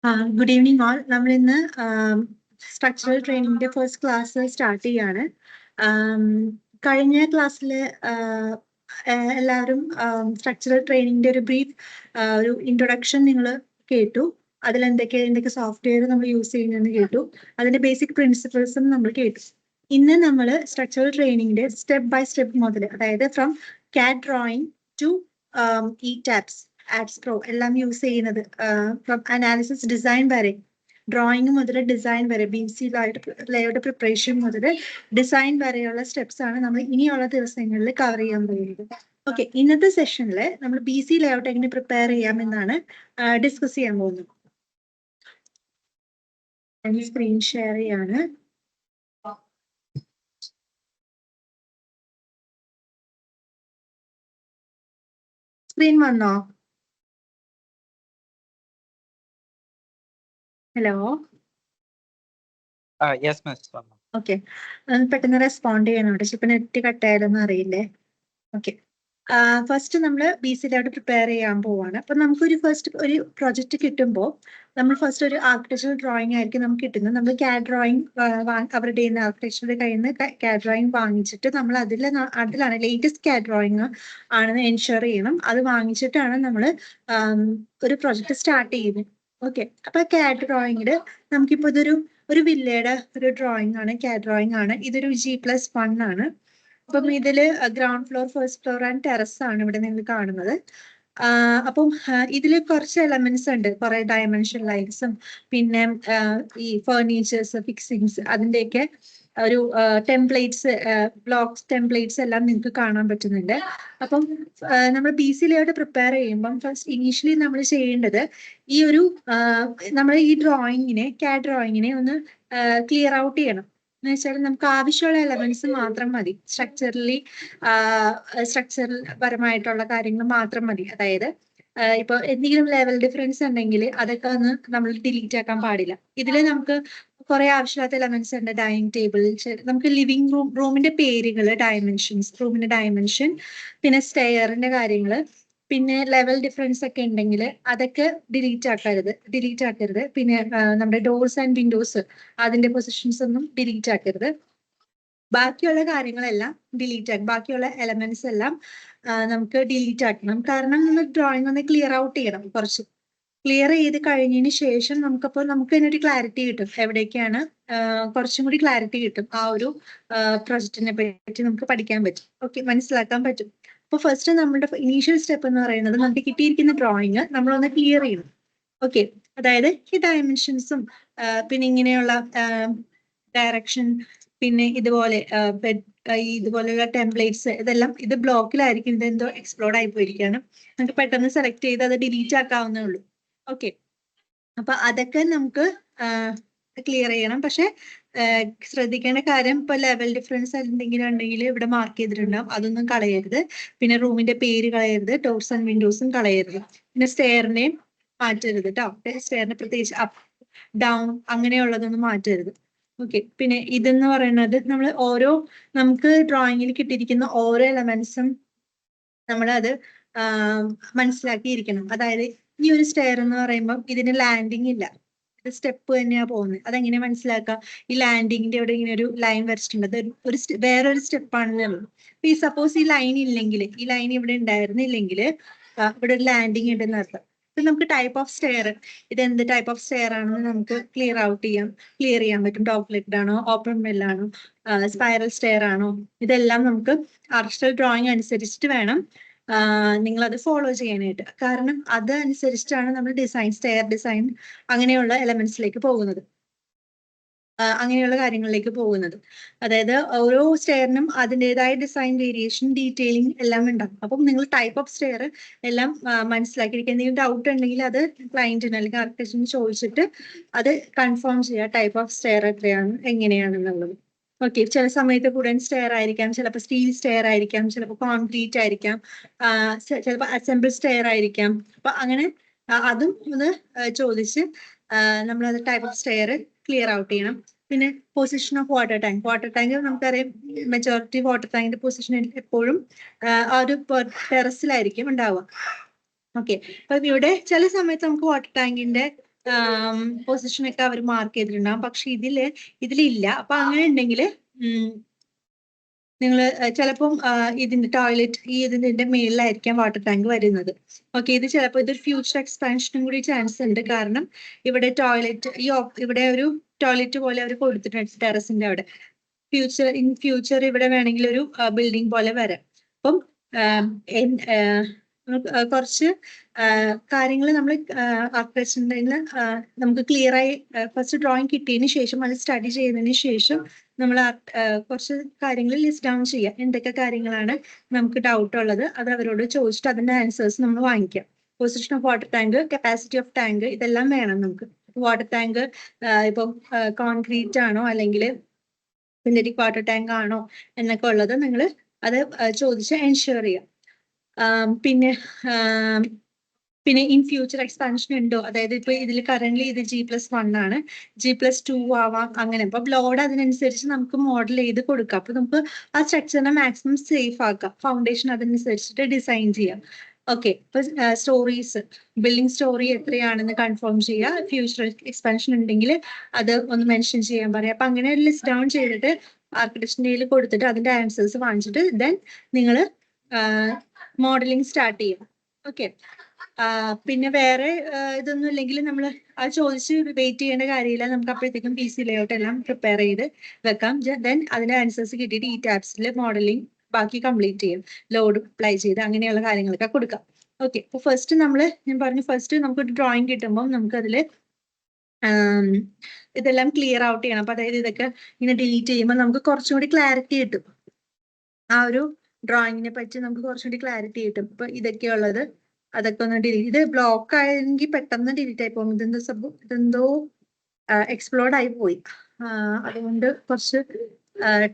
Good evening all. നമ്മൾ ഇന്ന് structural ട്രെയിനിങ്ങിന്റെ first class start ചെയ്യാണ്. കഴിഞ്ഞ ക്ലാസ്സിൽ എല്ലാവരും സ്ട്രക്ചറൽ ട്രെയിനിങ്ങിന്റെ ഒരു ബ്രീഫ് ഒരു ഇൻട്രൊഡക്ഷൻ നിങ്ങൾ കേട്ടു. അതിൽ എന്തൊക്കെ സോഫ്റ്റ്വെയർ നമ്മൾ യൂസ് ചെയ്യുന്നതെന്ന് കേട്ടു. അതിന്റെ ബേസിക് പ്രിൻസിപ്പിൾസും നമ്മൾ കേട്ടു. ഇന്ന് നമ്മൾ സ്ട്രക്ചറൽ ട്രെയിനിങ്ങിന്റെ സ്റ്റെപ്പ് ബൈ സ്റ്റെപ്പ് മുതൽ, അതായത് from CAD drawing to ETABS, ads pro എല്ലാം യൂസ് ചെയ്യുന്നത്, ഫ്രം അനാലിസിസ് ഡിസൈൻ വരെ, ഡ്രോയിങ് മുതൽ ഡിസൈൻ വരെ, BC ലേഔട്ട് പ്രിപ്പറേഷൻ മുതൽ ഡിസൈൻ വരെയുള്ള സ്റ്റെപ്സ് ആണ് നമ്മൾ ഇനിയുള്ള ദിവസങ്ങളിൽ കവർ ചെയ്യാൻ പോകുന്നത്. ഓക്കെ, ഇന്നത്തെ സെഷനിൽ നമ്മൾ BC ലേഔട്ട് എങ്ങനെ പ്രിപ്പയർ ചെയ്യാമെന്നാണ് ഡിസ്കസ് ചെയ്യാൻ പോകുന്നത്. സ്ക്രീൻ ഷെയർ ചെയ്യാണ്. സ്ക്രീൻ വന്നോ? ഹലോ. Yes, miss. ഓക്കെ, പെട്ടെന്ന് റെസ്പോണ്ട് ചെയ്യണം. ഇപ്പൊ നെറ്റ് കട്ടായാലൊന്നും അറിയില്ലേ? ഓക്കെ, ഫസ്റ്റ് നമ്മൾ BC ലേഔട്ട് പ്രിപ്പയർ ചെയ്യാൻ പോവാണ്. അപ്പൊ നമുക്കൊരു ഒരു പ്രൊജക്ട് കിട്ടുമ്പോൾ നമ്മൾ ഫസ്റ്റ് ഒരു ആർക്കിടെക്ചറൽ ഡ്രോയിങ് ആയിരിക്കും നമുക്ക് കിട്ടുന്നത്. നമ്മൾ CAD ഡ്രോയിങ് അവരുടെ കയ്യിൽ നിന്ന്, ആർക്കിടെക്ചറുടെ കയ്യിൽ നിന്ന് CAD ഡ്രോയിങ് വാങ്ങിച്ചിട്ട് നമ്മൾ അതിലാണ് ലേറ്റസ്റ്റ് CAD ഡ്രോയിങ് ആണെന്ന് എൻഷുർ ചെയ്യണം. അത് വാങ്ങിച്ചിട്ടാണ് നമ്മൾ ഒരു പ്രൊജക്ട് സ്റ്റാർട്ട് ചെയ്യുന്നത്. ഓക്കെ, അപ്പൊ CAD ഡ്രോയിങ്ങില് നമുക്കിപ്പോ ഒരു വില്ലയുടെ ഒരു ഡ്രോയിങ് ആണ്, CAD ഡ്രോയിങ് ആണ്. ഇതൊരു G+1 ആണ്. അപ്പം ഇതില് ground floor, first floor and terrace ആണ് ഇവിടെ നിങ്ങൾ കാണുന്നത്. അപ്പം ഇതില് കുറച്ച് എലമെന്റ്സ് ഉണ്ട്, കുറെ ഡയമെൻഷൻ ലൈൻസും പിന്നെ ഈ ഫർണിച്ചേഴ്സ്, ഫിക്സിങ്സ്, അതിന്റെയൊക്കെ ഒരു ടെംപ്ലേറ്റ്സ്, ബ്ലോക്സ് ടെംപ്ലേറ്റ്സ് എല്ലാം നിങ്ങൾക്ക് കാണാൻ പറ്റുന്നുണ്ട്. അപ്പം നമ്മൾ BC ലേഔട്ട് പ്രിപ്പയർ ചെയ്യുമ്പം ഫസ്റ്റ് ഇനീഷ്യലി നമ്മൾ ചെയ്യേണ്ടത് ഈ ഒരു നമ്മൾ ഈ ഡ്രോയിങ്ങിനെ, CAD ഡ്രോയിങ്ങിനെ ഒന്ന് ക്ലിയർ ഔട്ട് ചെയ്യണം. എന്ന് വെച്ചാൽ നമുക്ക് ആവശ്യമുള്ള എലമെന്റ്സ് മാത്രം മതി. സ്ട്രക്ചറൽ പരമായിട്ടുള്ള കാര്യങ്ങൾ മാത്രം മതി. അതായത് ഇപ്പൊ എന്തെങ്കിലും ലെവൽ ഡിഫറൻസ് ഉണ്ടെങ്കിൽ അതൊക്കെ ഒന്ന് നമ്മൾ ഡിലീറ്റ് ആക്കാൻ പാടില്ല. ഇതിൽ നമുക്ക് കുറെ ആവശ്യമില്ലാത്ത എലമെന്റ്സ് ഉണ്ട്. ഡൈനിങ് ടേബിൾ, നമുക്ക് ലിവിംഗ് റൂമിന്റെ പേരുകൾ, ഡയമെൻഷൻസ്, റൂമിന്റെ ഡയമെൻഷൻ, പിന്നെ സ്റ്റെയറിന്റെ കാര്യങ്ങൾ, പിന്നെ ലെവൽ ഡിഫറൻസ് ഒക്കെ ഉണ്ടെങ്കിൽ അതൊക്കെ ഡിലീറ്റ് ആക്കരുത്. പിന്നെ നമ്മുടെ ഡോർസ് ആൻഡ് വിൻഡോസ്, അതിന്റെ പൊസിഷൻസ് ഒന്നും ഡിലീറ്റ് ആക്കരുത്. ബാക്കിയുള്ള കാര്യങ്ങളെല്ലാം ബാക്കിയുള്ള എലമെന്റ്സ് എല്ലാം നമുക്ക് ഡിലീറ്റ് ആക്കണം. കാരണം നമ്മൾ ഡ്രോയിങ് ഒന്ന് ക്ലിയർ ഔട്ട് ചെയ്യണം. കുറച്ച് ക്ലിയർ ചെയ്ത് കഴിഞ്ഞതിന് ശേഷം നമുക്ക് അതിനൊരു ക്ലാരിറ്റി കിട്ടും. എവിടേക്കാണ് കുറച്ചും കൂടി ക്ലാരിറ്റി കിട്ടും. ആ ഒരു പ്രൊജക്റ്റിനെ പറ്റി നമുക്ക് പഠിക്കാൻ പറ്റും. ഓക്കെ, മനസ്സിലാക്കാൻ പറ്റും. അപ്പൊ ഫസ്റ്റ് നമ്മുടെ ഇനീഷ്യൽ സ്റ്റെപ്പ് എന്ന് പറയുന്നത്, നമുക്ക് കിട്ടിയിരിക്കുന്ന ഡ്രോയിങ് നമ്മളൊന്ന് ക്ലിയർ ചെയ്യണം. ഓക്കെ, അതായത് ഈ ഡയമെൻഷൻസും പിന്നെ ഇങ്ങനെയുള്ള ഡയറക്ഷൻ, പിന്നെ ഇതുപോലെ ഇതുപോലെയുള്ള ടെംപ്ലേറ്റ്സ്, ഇതെല്ലാം ഇത് ബ്ലോക്കിലായിരിക്കും. ഇതെന്തോ എക്സ്പ്ലോർഡ് ആയി പോയിരിക്കുകയാണ്. നമുക്ക് പെട്ടെന്ന് സെലക്ട് ചെയ്ത് അത് ഡിലീറ്റ് ആക്കാവുന്നേ ഉള്ളൂ. ഓക്കെ, അപ്പൊ അതൊക്കെ നമുക്ക് ക്ലിയർ ചെയ്യണം. പക്ഷെ ശ്രദ്ധിക്കേണ്ട കാര്യം, ഇപ്പൊ ലെവൽ ഡിഫറൻസ് എന്തെങ്കിലും ഉണ്ടെങ്കിൽ ഇവിടെ മാർക്ക് ചെയ്തിട്ടുണ്ടാവും, അതൊന്നും കളയരുത്. പിന്നെ റൂമിന്റെ പേര് കളയരുത്, ഡോർസ് ആൻഡ് വിൻഡോസും കളയരുത്. പിന്നെ സ്റ്റെയറിനെയും മാറ്റരുത് കേട്ടോ. സ്റ്റെയറിന് പ്രത്യേകിച്ച് അപ്പ് ഡൗൺ അങ്ങനെയുള്ളതൊന്നും മാറ്റരുത്. ഓക്കെ, പിന്നെ ഇതെന്ന് പറയുന്നത് നമുക്ക് ഡ്രോയിങ്ങിൽ കിട്ടിയിരിക്കുന്ന ഓരോ എലമെന്റ്സും നമ്മളത് മനസ്സിലാക്കിയിരിക്കണം. അതായത് ഈ ഒരു സ്റ്റെയർ എന്ന് പറയുമ്പോൾ ഇതിന് ലാൻഡിങ് ഇല്ല, ഇത് സ്റ്റെപ്പ് തന്നെയാ പോകുന്നത്. അതെങ്ങനെ മനസ്സിലാക്കാം? ഈ ലാൻഡിങ്ങിന്റെ അവിടെ ഇങ്ങനെ ഒരു ലൈൻ വരച്ചിട്ടുണ്ട്, അത് വേറൊരു സ്റ്റെപ്പാണെന്നേ ഉള്ളൂ. അപ്പൊ ഈ സപ്പോസ് ഈ ലൈൻ ഇവിടെ ഉണ്ടായിരുന്നില്ലെങ്കിൽ ഇവിടെ ഒരു ലാൻഡിങ് ഉണ്ടെന്ന് അർത്ഥം. ഇപ്പൊ നമുക്ക് ടൈപ്പ് ഓഫ് സ്റ്റെയർ, ഇത് എന്ത് ടൈപ്പ് ഓഫ് സ്റ്റെയർ ആണെന്ന് നമുക്ക് ക്ലിയർ ചെയ്യാൻ പറ്റും. ഡോഗ്ലെഗ്ഡ് ആണോ, ഓപ്പൺ വെല്ലാണോ, സ്പൈറൽ സ്റ്റെയർ ആണോ, ഇതെല്ലാം നമുക്ക് ആർക്കിടെക്ചറൽ ഡ്രോയിങ് അനുസരിച്ചിട്ട് വേണം നിങ്ങൾ അത് ഫോളോ ചെയ്യാനായിട്ട്. കാരണം അത് അനുസരിച്ചിട്ടാണ് നമ്മൾ സ്റ്റെയർ ഡിസൈൻ അങ്ങനെയുള്ള എലമെന്റ്സിലേക്ക് പോകുന്നത്, അങ്ങനെയുള്ള കാര്യങ്ങളിലേക്ക് പോകുന്നത്. അതായത് ഓരോ സ്റ്റെയറിനും അതിൻ്റെതായ ഡിസൈൻ വേരിയേഷൻ, ഡീറ്റെയിലിംഗ് എല്ലാം ഉണ്ടാകും. അപ്പം നിങ്ങൾ ടൈപ്പ് ഓഫ് സ്റ്റെയർ എല്ലാം മനസ്സിലാക്കിയിരിക്കുക. എന്തെങ്കിലും ഡൗട്ട് ഉണ്ടെങ്കിൽ അത് ക്ലയന്റിന് അല്ലെങ്കിൽ ആർക്കിടെക്റ്റിന് ചോദിച്ചിട്ട് അത് കൺഫേം ചെയ്യുക. ടൈപ്പ് ഓഫ് സ്റ്റെയർ എങ്ങനെയാണെന്നുള്ളത്. ഓക്കെ, ചില സമയത്ത് വുഡൻ സ്റ്റെയർ ആയിരിക്കാം, ചിലപ്പോൾ സ്റ്റീൽ സ്റ്റെയർ ആയിരിക്കാം, ചിലപ്പോൾ കോൺക്രീറ്റ് ആയിരിക്കാം, ചിലപ്പോൾ അസംബിൾ സ്റ്റെയർ ആയിരിക്കാം. അപ്പൊ അങ്ങനെ അതും ഒന്ന് ചോദിച്ച് നമ്മളത് type of stair clear out ചെയ്യണം. പിന്നെ പൊസിഷൻ ഓഫ് വാട്ടർ ടാങ്ക് നമുക്കറിയാം, മെജോറിറ്റി വാട്ടർ ടാങ്കിന്റെ പൊസിഷൻ എപ്പോഴും ആ ഒരു ടെറസിലായിരിക്കും ഉണ്ടാവുക. ഓക്കെ, അപ്പൊ ഇവിടെ ചില സമയത്ത് നമുക്ക് വാട്ടർ ടാങ്കിന്റെ പൊസിഷനൊക്കെ അവർ മാർക്ക് ചെയ്തിട്ടുണ്ടാകും. പക്ഷെ ഇതിലില്ല. അപ്പൊ അങ്ങനെ ഉണ്ടെങ്കിൽ നിങ്ങൾ ചിലപ്പം ഇതിന്റെ ടോയ്ലറ്റ് ഇതിന്റെ മേളിലായിരിക്കാം വാട്ടർ ടാങ്ക് വരുന്നത്. ഓക്കെ, ഇത് ചിലപ്പോൾ ഇതൊരു ഫ്യൂച്ചർ എക്സ്പാൻഷനും കൂടി ചാൻസ് ഉണ്ട്. കാരണം ഇവിടെ ടോയ്ലറ്റ് ഇവിടെ ഒരു ടോയ്ലറ്റ് പോലെ അവർ കൊടുത്തിട്ടുണ്ട് ടെറസിന്റെ അവിടെ. ഇൻ ഫ്യൂച്ചർ ഇവിടെ വേണമെങ്കിൽ ഒരു ബിൽഡിംഗ് പോലെ വരാം. അപ്പം കുറച്ച് കാര്യങ്ങൾ നമ്മൾ ആർക്കിടെക്ചറിന്റെ നമുക്ക് ക്ലിയർ ആയി ഫസ്റ്റ് ഡ്രോയിങ് കിട്ടിയതിന് ശേഷം അത് സ്റ്റഡി ചെയ്തതിന് ശേഷം നമ്മൾ കുറച്ച് കാര്യങ്ങൾ ലിസ്റ്റ് ഡൗൺ ചെയ്യാം. എന്തൊക്കെ കാര്യങ്ങളാണ് നമുക്ക് ഡൗട്ട് ഉള്ളത് അത് അവരോട് ചോദിച്ചിട്ട് അതിന്റെ ആൻസേഴ്സ് നമ്മൾ വാങ്ങിക്കാം. Position of water tank, capacity of tank, ഇതെല്ലാം വേണം നമുക്ക്. വാട്ടർ ടാങ്ക് ഇപ്പം കോൺക്രീറ്റ് ആണോ അല്ലെങ്കിൽ സിന്തറ്റിക് വാട്ടർ ടാങ്ക് ആണോ എന്നൊക്കെ ഉള്ളത് നിങ്ങൾ അത് ചോദിച്ച് എൻഷുർ ചെയ്യാം. പിന്നെ ഇൻ ഫ്യൂച്ചർ എക്സ്പാൻഷൻ ഉണ്ടോ, അതായത് ഇപ്പൊ ഇതിൽ കറന്റ് ഇത് G+1 ആണ്, G+2 ആവാം, അങ്ങനെ. അപ്പൊ ലോഡ് അതിനനുസരിച്ച് നമുക്ക് മോഡൽ ചെയ്ത് കൊടുക്കാം. അപ്പൊ നമുക്ക് ആ സ്ട്രക്ചറിനെ മാക്സിമം സേഫ് ആക്കാം, ഫൗണ്ടേഷൻ അതനുസരിച്ചിട്ട് ഡിസൈൻ ചെയ്യാം. ഓക്കെ, ഇപ്പൊ സ്റ്റോറീസ്, ബിൽഡിംഗ് സ്റ്റോറി എത്രയാണെന്ന് കൺഫേം ചെയ്യുക. ഫ്യൂച്ചർ എക്സ്പാൻഷൻ ഉണ്ടെങ്കിൽ അത് ഒന്ന് മെൻഷൻ ചെയ്യാൻ പറയാം. അപ്പൊ അങ്ങനെ ഒരു ലിസ്റ്റ് ഡൗൺ ചെയ്തിട്ട് ആർക്കിടെക്ചറിന്റെ കൊടുത്തിട്ട് അതിന്റെ ആൻസേഴ്സ് വാങ്ങിച്ചിട്ട് ദെൻ നിങ്ങൾ മോഡലിംഗ് സ്റ്റാർട്ട് ചെയ്യും. ഓക്കെ, പിന്നെ വേറെ ഇതൊന്നും ഇല്ലെങ്കിൽ നമ്മൾ അത് ചോദിച്ച് വെയിറ്റ് ചെയ്യേണ്ട കാര്യമില്ല. നമുക്ക് അപ്പോഴത്തേക്കും PC ലേഔട്ട് എല്ലാം പ്രിപ്പയർ ചെയ്ത് വെക്കാം. ദെൻ അതിന്റെ ആൻസേഴ്സ് കിട്ടിയിട്ട് ഈ ടാബ്സിൽ മോഡലിംഗ് ബാക്കി കംപ്ലീറ്റ് ചെയ്യും, ലോഡ് അപ്ലൈ ചെയ്ത് അങ്ങനെയുള്ള കാര്യങ്ങളൊക്കെ കൊടുക്കാം. ഓക്കെ, അപ്പൊ ഫസ്റ്റ് ഞാൻ പറഞ്ഞു, ഫസ്റ്റ് നമുക്കൊരു ഡ്രോയിങ് കിട്ടുമ്പോൾ നമുക്കതിൽ ഇതെല്ലാം ക്ലിയർ ഔട്ട് ചെയ്യണം. അപ്പൊ അതായത് ഇതൊക്കെ ഇങ്ങനെ ഡിലീറ്റ് ചെയ്യുമ്പോൾ നമുക്ക് കുറച്ചും കൂടി ക്ലാരിറ്റി കിട്ടും. ആ ഒരു ഡ്രോയിങ്ങിനെ പറ്റി നമുക്ക് കുറച്ചുകൂടി ക്ലാരിറ്റി കിട്ടും. ഇപ്പൊ ഇതൊക്കെയുള്ളത് അതൊക്കെ ഒന്ന് ഡിലീറ്റ്. ഇത് ബ്ലോക്ക് ആയെങ്കിൽ പെട്ടെന്ന് ഡിലീറ്റ് ആയി പോകും. ഇതെന്തോ എക്സ്പ്ലോർഡ് ആയി പോയി. അതുകൊണ്ട് കുറച്ച്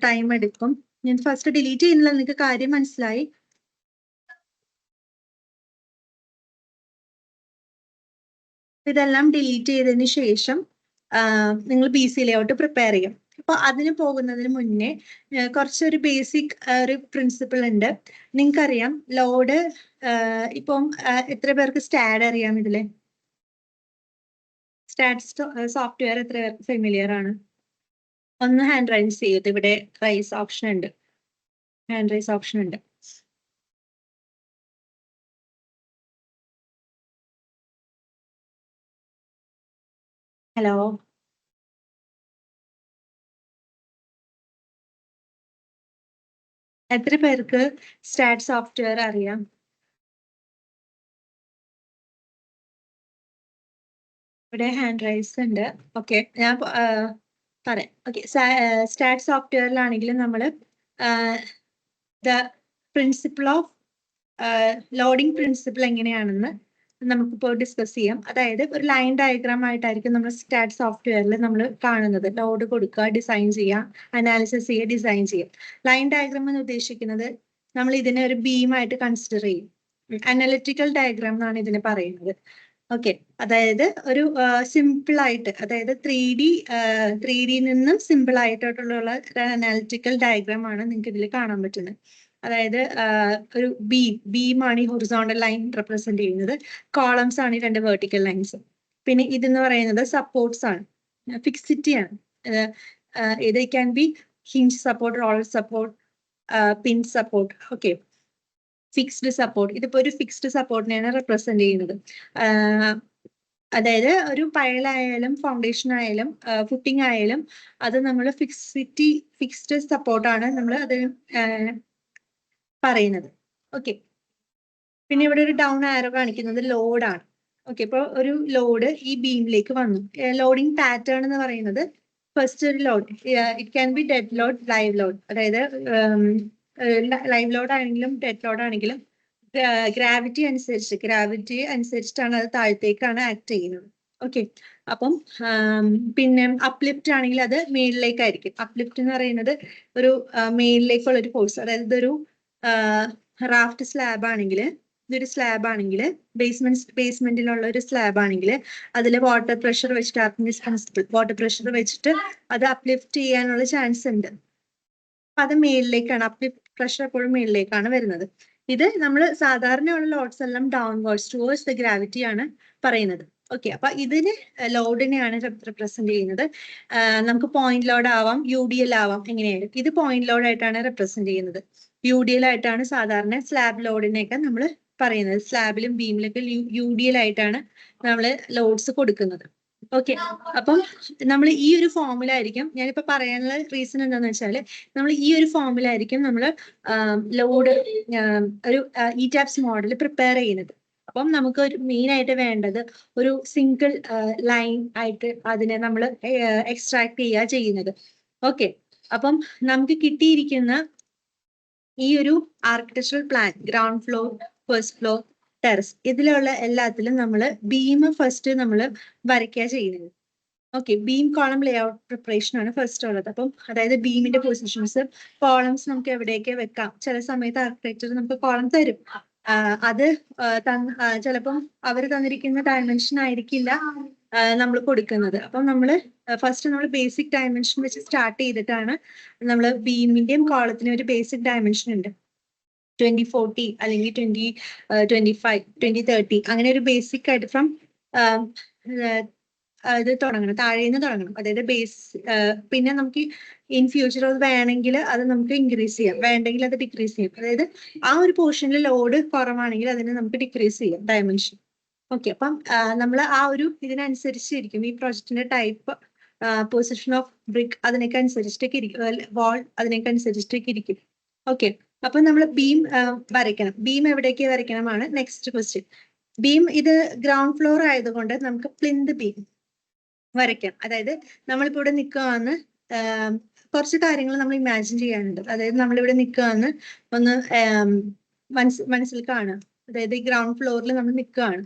ടൈം എടുക്കും. ഞാൻ ഫസ്റ്റ് ഡിലീറ്റ് ചെയ്യുന്നില്ല, നിങ്ങൾക്ക് കാര്യം മനസ്സിലായി. ഇതെല്ലാം ഡിലീറ്റ് ചെയ്തതിന് ശേഷം നിങ്ങൾ PC ലേഔട്ട് പ്രിപ്പയർ ചെയ്യും. അപ്പൊ അതിന് പോകുന്നതിന് മുന്നേ കുറച്ചൊരു ബേസിക് ഒരു പ്രിൻസിപ്പിൾ ഉണ്ട്. നിങ്ങൾക്കറിയാം ലോഡ്, ഇപ്പം എത്ര പേർക്ക് സ്റ്റാഡ് അറിയാം? ഇതില് സ്റ്റാഡ് സോഫ്റ്റ്വെയർ എത്ര പേർക്ക് ഫെമിലിയർ ആണ്? ഒന്ന് ഹാൻഡ് റൈസ് ചെയ്ത്, ഇവിടെ റൈസ് ഓപ്ഷൻ ഉണ്ട്, ഹാൻഡ് റൈസ് ഓപ്ഷൻ ഉണ്ട്. ഹലോ, എത്ര പേർക്ക് സ്റ്റാഡ് സോഫ്റ്റ്വെയർ അറിയാം? ഇവിടെ ഹാൻഡ് റൈസ് ഉണ്ട്. ഓക്കെ, ഞാൻ പറയാം. ഓക്കെ, സ്റ്റാഡ് സോഫ്റ്റ്വെയറിലാണെങ്കിൽ നമ്മൾ the principle of loading principle എങ്ങനെയാണെന്ന് നമുക്കിപ്പോൾ ഡിസ്കസ് ചെയ്യാം. അതായത് ഒരു ലൈൻ ഡയഗ്രാം ആയിട്ടായിരിക്കും നമ്മൾ സ്റ്റാഡ് സോഫ്റ്റ്വെയറിൽ നമ്മൾ കാണുന്നത്. ലോഡ് കൊടുക്കുക, ഡിസൈൻ ചെയ്യുക, അനാലിസിസ് ചെയ്യുക, ഡിസൈൻ ചെയ്യുക. ലൈൻ ഡയഗ്രാം എന്ന് ഉദ്ദേശിക്കുന്നത് നമ്മൾ ഇതിനെ ഒരു ബീമായിട്ട് കൺസിഡർ ചെയ്യും. അനലിറ്റിക്കൽ ഡയഗ്രാം എന്നാണ് ഇതിനെ പറയുന്നത്. ഓക്കെ, അതായത് ഒരു സിമ്പിൾ ആയിട്ട്, അതായത് 3D നിന്നും സിമ്പിൾ ആയിട്ടുള്ള അനാലിറ്റിക്കൽ ഡയഗ്രാം ആണ് നിങ്ങൾക്ക് ഇതിൽ കാണാൻ പറ്റുന്നത്. അതായത് ഒരു ബീമാണ് ഈ ഹൊറിസോണ്ടൽ ലൈൻ റെപ്രസെന്റ് ചെയ്യുന്നത്, കോളംസ് ആണ് ഈ രണ്ട് വെർട്ടിക്കൽ ലൈൻസ്. പിന്നെ ഇതെന്ന് പറയുന്നത് സപ്പോർട്ട്സ് ആണ്, ഫിക്സിറ്റി ആണ്. ഇത് can be hinge support, roller support, pin support. Okay, fixed support, ഇതിപ്പോ ഒരു ഫിക്സ്ഡ് സപ്പോർട്ടിനെയാണ് റെപ്രസെന്റ് ചെയ്യുന്നത്. അതായത് ഒരു പയലായാലും ഫൗണ്ടേഷൻ ആയാലും ഫുട്ടിംഗ് ആയാലും അത് നമ്മൾ ഫിക്സ്ഡ് സപ്പോർട്ടാണ് നമ്മൾ അത് പറയുന്നത്. ഓക്കെ, പിന്നെ ഇവിടെ ഒരു ഡൗൺ ആരോ കാണിക്കുന്നത് ലോഡാണ്. ഓക്കെ, ഇപ്പോൾ ഒരു ലോഡ് ഈ ബീമിലേക്ക് വന്നു. ലോഡിംഗ് പാറ്റേൺ എന്ന് പറയുന്നത് ഫസ്റ്റ് ഒരു load, it can be dead load, live load. അതായത് ലൈവ് ലോഡ് ആണെങ്കിലും ഡെഡ് ലോഡ് ആണെങ്കിലും ഗ്രാവിറ്റി അനുസരിച്ചിട്ടാണ് അത് താഴത്തേക്കാണ് ആക്ട് ചെയ്യുന്നത്. ഓക്കെ, അപ്പം പിന്നെ അപ്ലിഫ്റ്റ് ആണെങ്കിൽ അത് മേളിലേക്കായിരിക്കും. അപ്ലിഫ്റ്റ് എന്ന് പറയുന്നത് ഒരു മേളിലേക്കുള്ള ഒരു ഫോഴ്സ്. അതായത് ഇതൊരു റാഫ്റ്റ് സ്ലാബ് ആണെങ്കിൽ, ഇതൊരു സ്ലാബ് ആണെങ്കിൽ, ബേസ്മെന്റിലുള്ള ഒരു സ്ലാബ് ആണെങ്കിൽ അതിൽ വാട്ടർ പ്രഷർ വെച്ചിട്ട്, ആർക്കിമിഡീസ് പ്രിൻസിപ്പിൾ, വാട്ടർ പ്രഷർ വെച്ചിട്ട് അത് അപ്ലിഫ്റ്റ് ചെയ്യാനുള്ള ചാൻസ് ഉണ്ട്. അപ്പൊ അത് മേളിലേക്കാണ്, അപ്ലിഫ്റ്റ് പ്രഷർ എപ്പോഴും മേളിലേക്കാണ് വരുന്നത്. ഇത് നമ്മൾ സാധാരണയുള്ള ലോഡ്സ് എല്ലാം ഡൗൺവേർഡ്സ് ടുവേഴ്സ് ദ ഗ്രാവിറ്റി ആണ് പറയുന്നത്. ഓക്കെ, അപ്പൊ ഇതിന് ലോഡിനെയാണ് റെപ്രസെന്റ് ചെയ്യുന്നത്. നമുക്ക് പോയിന്റ് ലോഡ് ആവാം, UDL ആവാം, എങ്ങനെയായാലും ഇത് പോയിന്റ് ലോഡ് ആയിട്ടാണ് റെപ്രസെന്റ് ചെയ്യുന്നത്. UDL ആയിട്ടാണ് സാധാരണ സ്ലാബ് ലോഡിനെയൊക്കെ നമ്മൾ പറയുന്നത്. സ്ലാബിലും ബീമിലൊക്കെ UDL ആയിട്ടാണ് നമ്മൾ ലോഡ്സ് കൊടുക്കുന്നത്. ഓക്കെ, അപ്പം നമ്മൾ ഈ ഒരു ഫോമിലായിരിക്കും, ഞാനിപ്പോ പറയാനുള്ള റീസൺ എന്താണെന്ന് വെച്ചാൽ, നമ്മൾ ഈ ഒരു ഫോമിലായിരിക്കും നമ്മൾ ലോഡ് ഒരു ETABS മോഡൽ പ്രിപ്പയർ ചെയ്യുന്നത്. അപ്പം നമുക്ക് ഒരു മെയിൻ ആയിട്ട് വേണ്ടത് ഒരു സിംഗിൾ ലൈൻ ആയിട്ട് അതിനെ നമ്മൾ എക്സ്ട്രാക്ട് ചെയ്യുന്നത്. ഓക്കെ, അപ്പം നമുക്ക് കിട്ടിയിരിക്കുന്ന ഈ ഒരു architectural plan, ground floor, first floor, terrace, ഇതിലുള്ള എല്ലാത്തിലും നമ്മൾ ബീം ഫസ്റ്റ് നമ്മൾ വരയ്ക്കുക ചെയ്യുന്നത്. ഓക്കെ, ബീം കോളം ലേ ഔട്ട് പ്രിപ്പറേഷൻ ആണ് ഫസ്റ്റ് ഉള്ളത്. അപ്പം അതായത് ബീമിന്റെ പൊസിഷൻസ്, കോളംസ് നമുക്ക് എവിടെയൊക്കെ വെക്കാം. ചില സമയത്ത് ആർക്കിടെക്ചർ നമുക്ക് കോളം തരും. അത് ചിലപ്പം അവർ തന്നിരിക്കുന്ന ഡയമെൻഷൻ ആയിരിക്കില്ല നമ്മൾ കൊടുക്കുന്നത്. അപ്പം നമ്മൾ ഫസ്റ്റ് നമ്മൾ ബേസിക് ഡയമെൻഷൻ വെച്ച് സ്റ്റാർട്ട് ചെയ്തിട്ടാണ് നമ്മൾ ബീമിന്റെയും കോളത്തിനും ഒരു ബേസിക് ഡയമെൻഷൻ ഉണ്ട്. 2040 അല്ലെങ്കിൽ 2025, 2030 അങ്ങനെ ഒരു ബേസിക് ആയിട്ട് ഫ്രം ഇത് തുടങ്ങണം, താഴേന്ന് തുടങ്ങണം. അതായത് ബേസ്, പിന്നെ നമുക്ക് ഇൻ ഫ്യൂച്ചർ അത് വേണമെങ്കിൽ അത് നമുക്ക് ഇൻക്രീസ് ചെയ്യാം, വേണ്ടെങ്കിൽ അത് ഡിക്രീസ് ചെയ്യാം. അതായത് ആ ഒരു പോർഷനിൽ ലോഡ് കുറവാണെങ്കിൽ അതിനെ നമുക്ക് ഡിക്രീസ് ചെയ്യാം ഡയമെൻഷൻ. ഓക്കെ, അപ്പം നമ്മൾ ആ ഒരു ഇതിനനുസരിച്ചിരിക്കും ഈ പ്രൊജക്ടിന്റെ ടൈപ്പ്, പൊസിഷൻ ഓഫ് ബ്രിക്ക് അതിനൊക്കെ അനുസരിച്ചിട്ടൊക്കെ ഇരിക്കും, വാൾ അതിനൊക്കെ അനുസരിച്ചിട്ടൊക്കെ ഇരിക്കും. ഓക്കെ, അപ്പൊ നമ്മൾ ബീം വരയ്ക്കണം. ബീം എവിടേക്ക് വരയ്ക്കണമാണ് നെക്സ്റ്റ് ക്വസ്റ്റ്യൻ. ബീം ഇത് ഗ്രൗണ്ട് ഫ്ലോർ ആയതുകൊണ്ട് നമുക്ക് പ്ലിന്ത് ബീം വരയ്ക്കാം. അതായത് നമ്മളിപ്പോ ഇവിടെ നിൽക്കുകയെന്ന് കുറച്ച് കാര്യങ്ങൾ നമ്മൾ ഇമാജിൻ ചെയ്യാനുണ്ട്. അതായത് നമ്മളിവിടെ നിൽക്കുകയെന്ന് ഒന്ന് മനസ്സിൽ കാണാം. അതായത് ഈ ഗ്രൗണ്ട് ഫ്ലോറിൽ നമ്മൾ നിൽക്കുകയാണ്.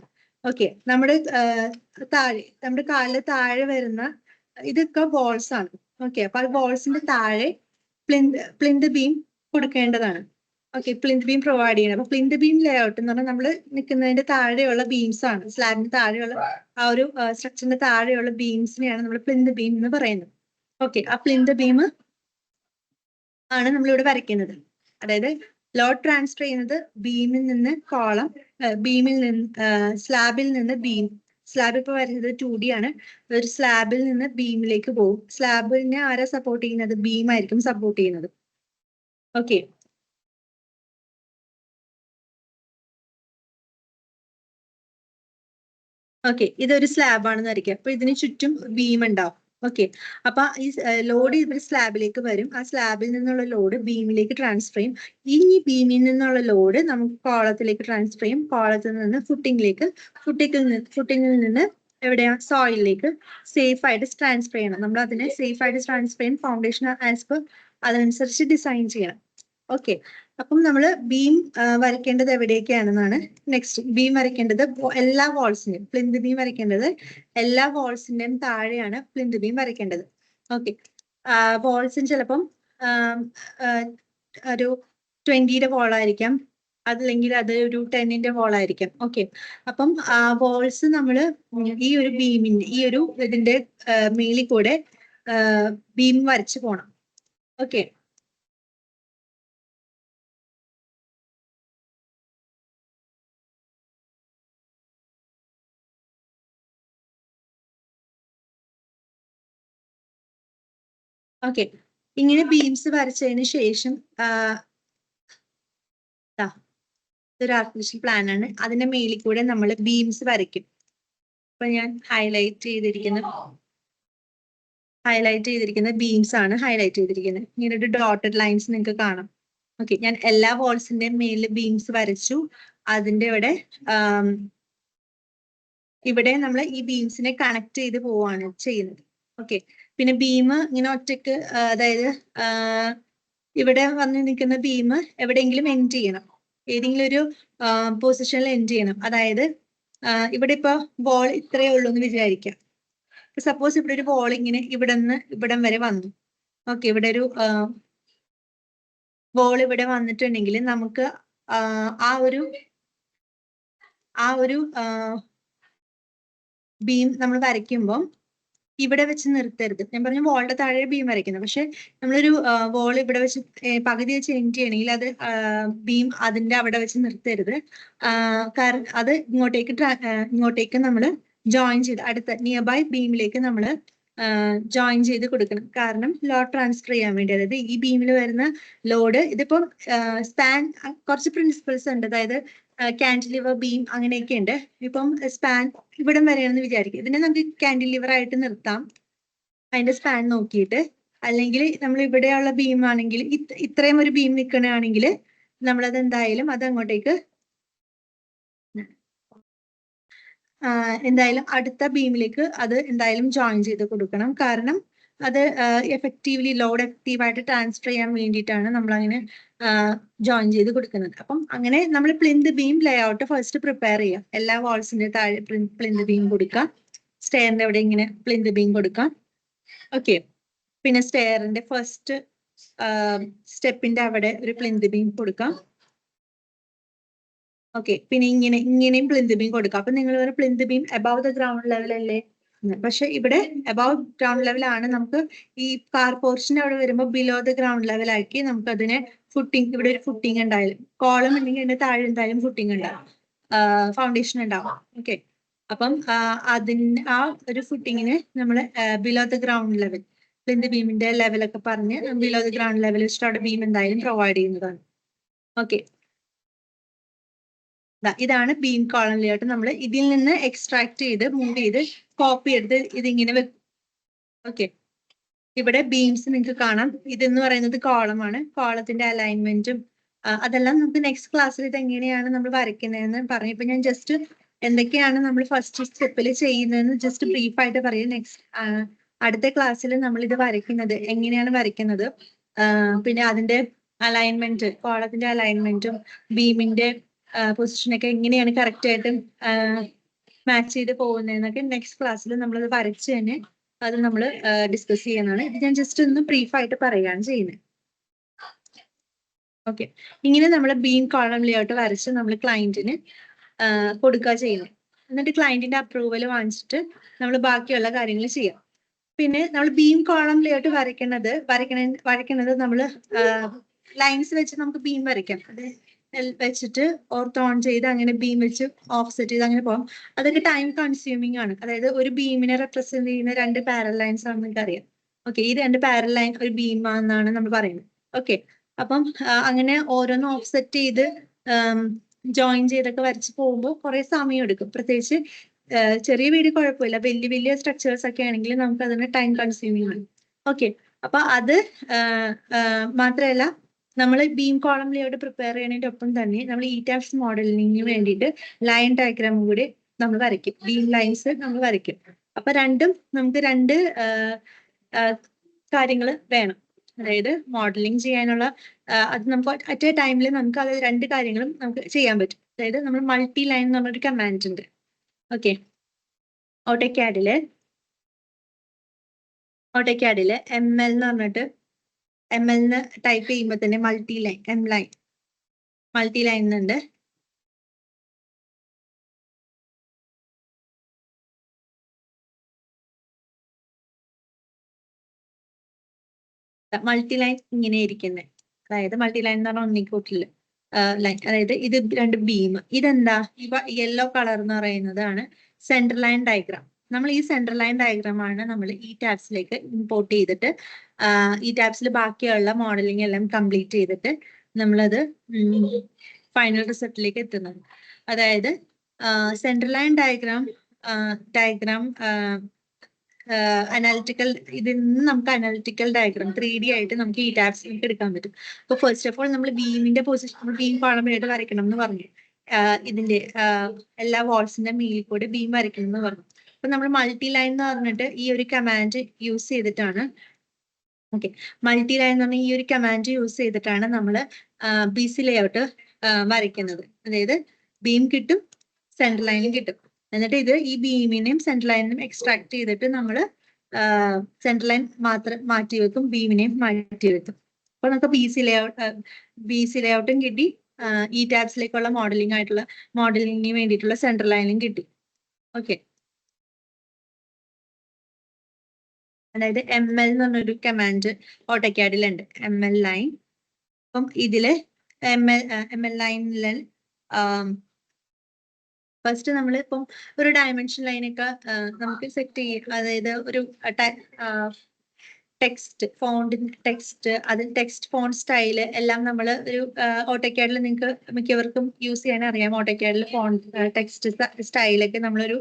ഓക്കെ, നമ്മുടെ കാലിൽ താഴെ വരുന്ന ഇതൊക്കെ വാൾസ് ആണ്. ഓക്കെ, അപ്പൊ ആ വാൾസിന്റെ താഴെ പ്ലിന്ത് ബീം കൊടുക്കേണ്ടതാണ്. ഓക്കെ, പ്ലിന്ത് ബീം പ്രൊവൈഡ് ചെയ്യണം. അപ്പൊ പ്ലിന്ത് ബീം ലേ ഔട്ട് എന്ന് പറഞ്ഞാൽ നമ്മൾ നിൽക്കുന്നതിന്റെ താഴെയുള്ള ബീംസ് ആണ്, സ്ലാബിന് താഴെയുള്ള ആ ഒരു സ്ട്രക്ചറിന്റെ താഴെയുള്ള ബീംസിനെയാണ് നമ്മൾ പ്ലിന്ത് ബീം എന്ന് പറയുന്നത്. ഓക്കെ, ആ പ്ലിന്ത് ബീം ആണ് നമ്മളിവിടെ വരയ്ക്കുന്നത്. അതായത് ലോഡ് ട്രാൻസ്ഫർ ചെയ്യുന്നത് ബീമിൽ നിന്ന് കോളം, ബീമിൽ നിന്ന് സ്ലാബിൽ നിന്ന് ബീം. സ്ലാബ് ഇപ്പൊ വരുന്നത് 2D ആണ്. ഒരു സ്ലാബിൽ നിന്ന് ബീമിലേക്ക് പോകും. സ്ലാബിനെ ആരാ സപ്പോർട്ട് ചെയ്യുന്നത്? ബീം ആയിരിക്കും സപ്പോർട്ട് ചെയ്യുന്നത്. ഓക്കെ, ഓക്കെ, ഇതൊരു സ്ലാബ് ആണെന്ന് വരയ്ക്കുക. അപ്പൊ ഇതിന് ചുറ്റും ബീം ഉണ്ടാവും. ഓക്കെ, അപ്പൊ ഈ ലോഡ് ഇവർ സ്ലാബിലേക്ക് വരും. ആ സ്ലാബിൽ നിന്നുള്ള ലോഡ് ബീമിലേക്ക് ട്രാൻസ്ഫർ ചെയ്യും. ഈ ബീമിൽ നിന്നുള്ള ലോഡ് നമുക്ക് കോളത്തിലേക്ക് ട്രാൻസ്ഫർ ചെയ്യും. കോളത്തിൽ നിന്ന് ഫുട്ടിങ്ങിൽ നിന്ന് എവിടെയാ? സോയിലിലേക്ക് സേഫ് ആയിട്ട് ട്രാൻസ്ഫർ ചെയ്യണം. നമ്മൾ അതിനെ സേഫ് ആയിട്ട് ട്രാൻസ്ഫർ ചെയ്യാൻ ഫൗണ്ടേഷൻ ആസ് പെർ അതനുസരിച്ച് ഡിസൈൻ ചെയ്യണം. ഓക്കെ, അപ്പം നമ്മൾ ബീം വരയ്ക്കേണ്ടത് എവിടേക്കാണെന്നാണ് നെക്സ്റ്റ്. ബീം വരയ്ക്കേണ്ടത് എല്ലാ വാൾസിന്റെയും, പ്ലിന്ത് ബീം വരയ്ക്കേണ്ടത് എല്ലാ വാൾസിന്റെയും താഴെയാണ് പ്ലിന്ത് ബീം വരയ്ക്കേണ്ടത്. ഓക്കെ, വാൾസിന് ചിലപ്പം ഒരു 20യുടെ വാളായിരിക്കാം, അതല്ലെങ്കിൽ അത് ഒരു 10ന്റെ വാളായിരിക്കാം. ഓക്കെ, അപ്പം വാൾസ് നമ്മൾ ഈ ഒരു ബീമിന്റെ ഈ ഒരു ഇതിന്റെ മേലിൽ കൂടെ ബീം വരച്ചു പോണം. ഓക്കെ, ഓക്കെ, ഇങ്ങനെ ബീംസ് വരച്ചതിന് ശേഷം ഇതൊരു ആർട്ടിഫിഷ്യൽ പ്ലാൻ ആണ്. അതിന്റെ മേലിൽ കൂടെ നമ്മൾ ബീംസ് വരയ്ക്കും. ഇപ്പൊ ഞാൻ ഹൈലൈറ്റ് ചെയ്തിരിക്കുന്ന ബീംസ് ആണ് ഹൈലൈറ്റ് ചെയ്തിരിക്കുന്നത്. ഇങ്ങനെ ഒരു ഡോട്ടഡ് ലൈൻസ് നിങ്ങൾക്ക് കാണാം. ഓക്കെ, ഞാൻ എല്ലാ വാൾസിന്റെയും മേലിൽ ബീംസ് വരച്ചു. അതിന്റെ ഇവിടെ നമ്മൾ ഈ ബീംസിനെ കണക്ട് ചെയ്ത് പോവാണ് ചെയ്യുന്നത്. ഓക്കെ, പിന്നെ ബീം ഇങ്ങനെ ഒറ്റക്ക്, അതായത് ഇവിടെ വന്ന് നിൽക്കുന്ന ബീം എവിടെയെങ്കിലും എൻഡ് ചെയ്യണം, ഏതെങ്കിലും ഒരു പൊസിഷനിൽ എൻഡ് ചെയ്യണം. അതായത് ഇവിടെ ഇപ്പൊ ബോൾ ഇത്രയേ ഉള്ളൂ എന്ന് വിചാരിക്കാം. സപ്പോസ് ഇവിടെ ഒരു ബോൾ ഇങ്ങനെ ഇവിടെ നിന്ന് ഇവിടം വരെ വന്നു. ഓക്കെ, ഇവിടെ ഒരു ബോൾ ഇവിടെ വന്നിട്ടുണ്ടെങ്കിൽ നമുക്ക് ആ ഒരു ബീം നമ്മൾ വരയ്ക്കുമ്പോൾ ഇവിടെ വെച്ച് നിർത്തരുത്. ഞാൻ പറഞ്ഞു വോളിന്റെ താഴെ ബീം വരയ്ക്കുന്നത്. പക്ഷെ നമ്മളൊരു വോൾ ഇവിടെ വെച്ച് പകുതി വെച്ച് എൻഡ് ചെയ്യണമെങ്കിൽ അത് ബീം അതിന്റെ അവിടെ വെച്ച് നിർത്തരുത്. കാരണം അത് ഇങ്ങോട്ടേക്ക് നമ്മൾ ജോയിൻ ചെയ്ത് അടുത്ത നിയർ ബൈ ബീമിലേക്ക് നമ്മൾ ജോയിൻ ചെയ്ത് കൊടുക്കണം. കാരണം ലോഡ് ട്രാൻസ്ഫർ ചെയ്യാൻ വേണ്ടി, അതായത് ഈ ബീമിൽ വരുന്ന ലോഡ് ഇതിപ്പം സ്പാൻ കുറച്ച് പ്രിൻസിപ്പിൾസ് ഉണ്ട്. അതായത് കാൻഡിലിവർ ബീം അങ്ങനെയൊക്കെ ഉണ്ട്. ഇപ്പം സ്പാൻ ഇവിടം വരെയാണെന്ന് വിചാരിക്കും. ഇതിനെ നമുക്ക് കാൻഡിലിവർ ആയിട്ട് നിർത്താം അതിന്റെ സ്പാൻ നോക്കിയിട്ട്. അല്ലെങ്കിൽ നമ്മൾ ഇവിടെയുള്ള ബീം ആണെങ്കിൽ ഇത്രയും ഒരു ബീം നിൽക്കുകയാണെങ്കിൽ നമ്മളത് എന്തായാലും അത് അങ്ങോട്ടേക്ക് എന്തായാലും അടുത്ത ബീമിലേക്ക് അത് എന്തായാലും ജോയിൻ ചെയ്ത് കൊടുക്കണം. കാരണം അത് എഫക്റ്റീവ്ലി ലോഡ് എഫക്റ്റീവായിട്ട് ട്രാൻസ്ഫർ ചെയ്യാൻ വേണ്ടിയിട്ടാണ് നമ്മൾ അങ്ങനെ ജോയിൻ ചെയ്ത് കൊടുക്കുന്നത്. അപ്പം അങ്ങനെ നമ്മൾ പ്ലിന്ത് ബീം ലേ ഔട്ട് ഫസ്റ്റ് പ്രിപ്പയർ ചെയ്യാം. എല്ലാ വാൾസിന്റെ താഴെ പ്ലിന്ത് ബീം കൊടുക്കാം. സ്റ്റെയറിന്റെ അവിടെ ഇങ്ങനെ പ്ലിന്ത് ബീം കൊടുക്കാം. ഓക്കെ, പിന്നെ സ്റ്റെയറിന്റെ ഫസ്റ്റ് സ്റ്റെപ്പിന്റെ അവിടെ ഒരു പ്ലിന്ത് ബീം കൊടുക്കാം. ഓക്കെ, പിന്നെ ഇങ്ങനെയും പ്ലിന്ത് ബീം കൊടുക്കാം. അപ്പൊ നിങ്ങൾ ഒരു plinth beam above the ground level അല്ലേ? പക്ഷെ ഇവിടെ അബവ് ഗ്രൗണ്ട് ലെവൽ ആണ്. നമുക്ക് ഈ കാർ പോർഷൻ അവിടെ വരുമ്പോൾ ബിലോ ദ ഗ്രൗണ്ട് ലെവൽ ആക്കി നമുക്ക് അതിനെ ഫുട്ടിങ്, ഇവിടെ ഒരു ഫുട്ടിങ് ഉണ്ടായാലും കോളം ഉണ്ടെങ്കിൽ അതിന്റെ താഴെ എന്തായാലും ഫുട്ടിങ് ഉണ്ടാവും, ഫൗണ്ടേഷൻ ഉണ്ടാവും. ഓക്കെ, അപ്പം ആ ഒരു ഫുട്ടിങ്ങിന് നമ്മൾ below the ground level plinth ബീമിന്റെ ലെവലൊക്കെ പറഞ്ഞ് ബിലോ ദ ഗ്രൗണ്ട് ലെവൽ വെച്ചിട്ട് അവിടെ ബീം എന്തായാലും പ്രൊവൈഡ് ചെയ്യുന്നതാണ്. ഓക്കെ, ഇതാണ് ബീം കോളം ലേഔട്ട്. നമ്മൾ ഇതിൽ നിന്ന് എക്സ്ട്രാക്ട് ചെയ്ത് മൂവ് ചെയ്ത് കോപ്പി എടുത്ത് ഇതിങ്ങനെ വെക്കും. ഓക്കെ, ഇവിടെ ബീംസ് നിങ്ങൾക്ക് കാണാം. ഇതെന്ന് പറയുന്നത് കോളമാണ്. കോളത്തിന്റെ അലൈൻമെന്റും അതെല്ലാം നമുക്ക് നെക്സ്റ്റ് ക്ലാസ്സിൽ ഇത് എങ്ങനെയാണ് നമ്മൾ വരയ്ക്കുന്നതെന്ന് പറഞ്ഞു. ഇപ്പൊ ഞാൻ ജസ്റ്റ് എന്തൊക്കെയാണ് നമ്മൾ ഫസ്റ്റ് സ്റ്റെപ്പിൽ ചെയ്യുന്നതെന്ന് ജസ്റ്റ് ബ്രീഫായിട്ട് പറയും. നെക്സ്റ്റ് അടുത്ത ക്ലാസ്സിൽ നമ്മൾ ഇത് വരയ്ക്കുന്നത് എങ്ങനെയാണ് വരയ്ക്കുന്നത്, പിന്നെ അതിന്റെ അലൈൻമെന്റ്, കോളത്തിന്റെ അലൈൻമെന്റും ബീമിന്റെ പൊസിഷനൊക്കെ എങ്ങനെയാണ് കറക്റ്റ് ആയിട്ട് മാച്ച് ചെയ്ത് പോകുന്നതെന്നൊക്കെ നെക്സ്റ്റ് ക്ലാസ്സിൽ നമ്മളത് വരച്ച് തന്നെ അത് നമ്മൾ ഡിസ്കസ് ചെയ്യുന്നതാണ്. ഇത് ഞാൻ ജസ്റ്റ് ഒന്ന് ബ്രീഫായിട്ട് പറയുകയാണ് ചെയ്യുന്നത്. ഓക്കെ, ഇങ്ങനെ നമ്മൾ ബീം കോളം ലേഔട്ട് വരച്ച് നമ്മൾ ക്ലയന്റിന് കൊടുക്കുക ചെയ്യുന്നത്. എന്നിട്ട് ക്ലയന്റിന്റെ അപ്രൂവൽ വാങ്ങിച്ചിട്ട് നമ്മൾ ബാക്കിയുള്ള കാര്യങ്ങൾ ചെയ്യാം. പിന്നെ നമ്മൾ ബീം കോളം ലേഔട്ട് വരയ്ക്കുന്നത് നമ്മൾ ലൈൻസ് വെച്ച് നമുക്ക് ബീം വരയ്ക്കാം. അത് വെച്ചിട്ട് ഓർത്ത് ഓൺ ചെയ്ത് അങ്ങനെ ബീം വെച്ച് ഓഫ്സെറ്റ് ചെയ്ത് അങ്ങനെ പോകാം. അതൊക്കെ ടൈം കൺസ്യൂമിംഗ് ആണ്. അതായത് ഒരു ബീമിനെ റെപ്രസെന്റ് ചെയ്യുന്ന രണ്ട് പാരൽ ലൈൻസ് ആണെന്ന് നമുക്ക് അറിയാം. ഓക്കെ, ഈ രണ്ട് പാരൽ ലൈൻ ഒരു ബീമാണെന്നാണ് നമ്മൾ പറയുന്നത്. ഓക്കെ, അപ്പം അങ്ങനെ ഓരോന്ന് ഓഫ്സെറ്റ് ചെയ്ത് ജോയിൻ ചെയ്തൊക്കെ വരച്ച് പോകുമ്പോൾ കുറെ സമയം എടുക്കും. പ്രത്യേകിച്ച് ചെറിയ വീട് കുഴപ്പമില്ല, വലിയ വലിയ സ്ട്രക്ചേഴ്സ് ഒക്കെ ആണെങ്കിൽ നമുക്ക് അതിന് ടൈം കൺസ്യൂമിംഗ് ആണ്. ഓക്കെ, അപ്പൊ അത് മാത്രമല്ല നമ്മൾ ബീം കോളം ലേഔട്ട് പ്രിപ്പയർ ചെയ്യുന്നതിന്റെ ഒപ്പം തന്നെ നമ്മൾ ETABS മോഡലിങ്ങിന് വേണ്ടിയിട്ട് ലൈൻ ഡയഗ്രാം കൂടി നമ്മൾ വരയ്ക്കും. ബീം ലൈൻസ് നമ്മൾ വരയ്ക്കും. അപ്പൊ നമുക്ക് രണ്ട് കാര്യങ്ങൾ വേണം. അതായത് മോഡലിംഗ് ചെയ്യാനുള്ള അത് നമുക്ക് അറ്റ് എ ടൈമിൽ നമുക്ക് അത് രണ്ട് കാര്യങ്ങളും നമുക്ക് ചെയ്യാൻ പറ്റും. അതായത് നമ്മൾ മൾട്ടി ലൈൻ എന്ന് പറഞ്ഞൊരു കമാൻഡ് ഉണ്ട്. ഓക്കെ, ഓട്ടോക്യാഡില് ML എന്ന് പറഞ്ഞിട്ട് ML എന്ന് ടൈപ്പ് ചെയ്യുമ്പോൾ തന്നെ മൾട്ടി ലൈൻ ഉണ്ട്. മൾട്ടി ലൈൻ ഇങ്ങനെ ഇരിക്കുന്നത്, അതായത് മൾട്ടി ലൈൻ എന്ന് പറഞ്ഞാൽ ഒന്നിക്കൂട്ടില് ലൈൻ. അതായത് ഇത് രണ്ട് ബീം. ഇതെന്താ യെല്ലോ കളർ എന്ന് പറയുന്നതാണ് സെൻട്രൽ ലൈൻ ഡയഗ്രാം. നമ്മൾ ഈ സെൻട്രൽ ലൈൻ ഡയഗ്രാം ആണ് നമ്മൾ ETABSലേക്ക് ഇമ്പോർട്ട് ചെയ്തിട്ട് ETABSൽ ബാക്കിയുള്ള മോഡലിംഗ് എല്ലാം കംപ്ലീറ്റ് ചെയ്തിട്ട് നമ്മളത് ഫൈനൽ റിസൾട്ടിലേക്ക് എത്തുന്നത്. അതായത് സെൻട്രൽ ലൈൻ ഡയഗ്രാം അനാലിറ്റിക്കൽ, ഇതിൽ നിന്ന് നമുക്ക് അനാലിറ്റിക്കൽ ഡയഗ്രാം 3D ആയിട്ട് നമുക്ക് ETABSലേക്ക് എടുക്കാൻ പറ്റും. അപ്പൊ ഫസ്റ്റ് ഓഫ് ഓൾ നമ്മൾ ബീമിന്റെ പൊസിഷൻ, ബീം കോളം ആയിട്ട് വരയ്ക്കണം എന്ന് പറഞ്ഞു. ഇതിന്റെ എല്ലാ വാൾസിന്റെ മേലിൽ കൂടെ ബീം വരയ്ക്കണം എന്ന് പറഞ്ഞു. അപ്പൊ നമ്മൾ മൾട്ടി ലൈൻ എന്ന് പറഞ്ഞിട്ട് ഈ ഒരു കമാൻഡ് യൂസ് ചെയ്തിട്ടാണ് ഈ ഒരു കമാൻഡ് യൂസ് ചെയ്തിട്ടാണ് നമ്മൾ BC ലേഔട്ട് വരയ്ക്കുന്നത്. അതായത് ബീം കിട്ടും, സെൻട്രൽ ലൈനും കിട്ടും. എന്നിട്ട് ഇത് ഈ ബീമിനെയും സെൻട്രൽ ലൈനിനും എക്സ്ട്രാക്ട് ചെയ്തിട്ട് നമ്മൾ സെൻട്രൽ ലൈൻ മാത്രം മാറ്റി വെക്കും, ബീമിനെയും മാറ്റി വെക്കും. അപ്പൊ നമുക്ക് BC ലേഔട്ടും കിട്ടി, ETABSലേക്കുള്ള മോഡലിംഗിന് വേണ്ടിയിട്ടുള്ള സെൻട്രൽ ലൈനും കിട്ടി. ഓക്കെ, അതായത് ML എന്ന് പറഞ്ഞൊരു കമാൻഡ് ഓട്ടോക്യാഡിലുണ്ട്, ML ലൈൻ. അപ്പം ഇതില് ML ലൈനിൽ ഫസ്റ്റ് നമ്മൾ ഇപ്പം ഒരു ഡയമെൻഷൻ ലൈനൊക്കെ നമുക്ക് സെറ്റ് ചെയ്യും. അതായത് ഒരു ടെക്സ്റ്റ് ഫോണ്ടിന്റെ ടെക്സ്റ്റ്, അതിൽ ടെക്സ്റ്റ് ഫോണ്ട് സ്റ്റൈല് എല്ലാം നമ്മൾ ഒരു ഓട്ടോക്യാഡിൽ നിങ്ങൾക്ക് മിക്കവർക്കും യൂസ് ചെയ്യാൻ അറിയാം. ഓട്ടോക്യാഡിൽ ഫോണ്ട് ടെക്സ്റ്റ് സ്റ്റൈലൊക്കെ നമ്മളൊരു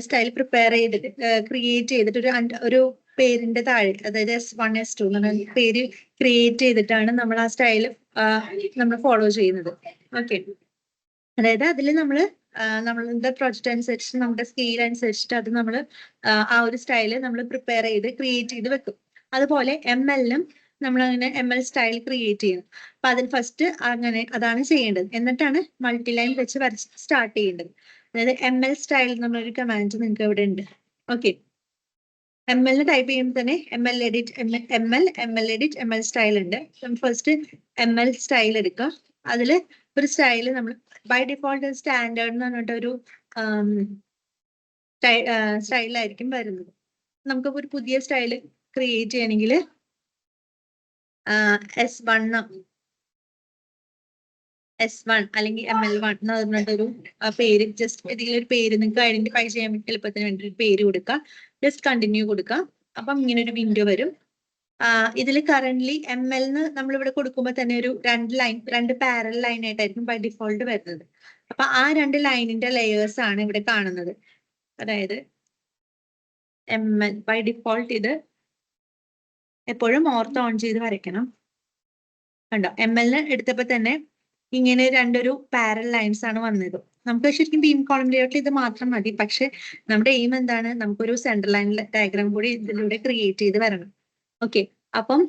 സ്റ്റൈൽ പ്രിപ്പയർ ചെയ്തിട്ട് ക്രിയേറ്റ് ചെയ്തിട്ട് ഒരു പേരിന്റെ താഴെ, അതായത് S1 S2 എന്ന് പറഞ്ഞ പേര് ക്രിയേറ്റ് ചെയ്തിട്ടാണ് നമ്മൾ ആ സ്റ്റൈൽ നമ്മൾ ഫോളോ ചെയ്യുന്നത്. ഓക്കെ, അതായത് അതിൽ നമ്മൾ നമ്മളുടെ പ്രൊജക്ട് അനുസരിച്ച് നമ്മുടെ സ്കെയിൽ അനുസരിച്ചിട്ട് അത് നമ്മൾ ആ ഒരു സ്റ്റൈല് നമ്മൾ പ്രിപ്പയർ ചെയ്ത് ക്രിയേറ്റ് ചെയ്ത് വെക്കും. അതുപോലെ ML-ലും നമ്മൾ അങ്ങനെ ML സ്റ്റൈൽ ക്രിയേറ്റ് ചെയ്യണം. അപ്പൊ അതിൽ ഫസ്റ്റ് അങ്ങനെ അതാണ് ചെയ്യേണ്ടത്. എന്നിട്ടാണ് മൾട്ടി ലൈൻ വെച്ച് വരച്ച് സ്റ്റാർട്ട് ചെയ്യേണ്ടത്. അതായത് ML സ്റ്റൈൽ എന്നുള്ളൊരു കമാൻഡ് നിങ്ങൾക്ക് ഇവിടെ ഉണ്ട്. ഓക്കെ, ML ടൈപ്പ് ചെയ്യുമ്പോൾ തന്നെ ML എഡിറ്റ് ML സ്റ്റൈൽ ഉണ്ട്. ഫസ്റ്റ് ML സ്റ്റൈൽ എടുക്കുക. അതിൽ ഒരു സ്റ്റൈല് നമ്മൾ ബൈ ഡിഫോൾട്ട് സ്റ്റാൻഡേർഡ് എന്ന് പറഞ്ഞിട്ട് ഒരു സ്റ്റൈലായിരിക്കും വരുന്നത്. നമുക്ക് ഒരു പുതിയ സ്റ്റൈല് ക്രിയേറ്റ് ചെയ്യണമെങ്കിൽ S1 അല്ലെങ്കിൽ ML1 എന്ന് പറഞ്ഞിട്ടൊരു പേര്, ജസ്റ്റ് ഏതെങ്കിലും ഒരു പേര് നിങ്ങൾക്ക് ഐഡന്റിഫൈ ചെയ്യാൻ വേണ്ടി എളുപ്പത്തിന് വേണ്ടി ഒരു പേര് കൊടുക്കുക. ജസ്റ്റ് കണ്ടിന്യൂ കൊടുക്കുക. അപ്പം ഇങ്ങനെ ഒരു വിൻഡോ വരും. ഇതിൽ കറന്റ്ലി ML നമ്മളിവിടെ കൊടുക്കുമ്പോൾ തന്നെ ഒരു രണ്ട് പാരൽ ലൈൻ ആയിട്ടായിരിക്കും ബൈ ഡിഫോൾട്ട് വരുന്നത്. അപ്പൊ ആ രണ്ട് ലൈനിന്റെ ലെയേഴ്സ് ആണ് ഇവിടെ കാണുന്നത്. അതായത് ML ബൈ ഡിഫോൾട്ട് ഇത് എപ്പോഴും ഓർത്ത് ഓൺ ചെയ്ത് വരയ്ക്കണം. കണ്ടോ, ML എടുത്തപ്പോ തന്നെ ഇങ്ങനെ രണ്ടൊരു പാരൽ ലൈൻസ് ആണ് വന്നത്. നമുക്ക് ശരിക്കും ബീം കോളം ലേഔട്ടിൽ ഇത് മാത്രം മതി. പക്ഷെ നമ്മുടെ എയിം എന്താണ്, നമുക്കൊരു സെൻട്രൽ ലൈൻ ഡയഗ്രാം കൂടി ഇതിലൂടെ ക്രിയേറ്റ് ചെയ്ത് വരണം. ഓക്കെ, അപ്പം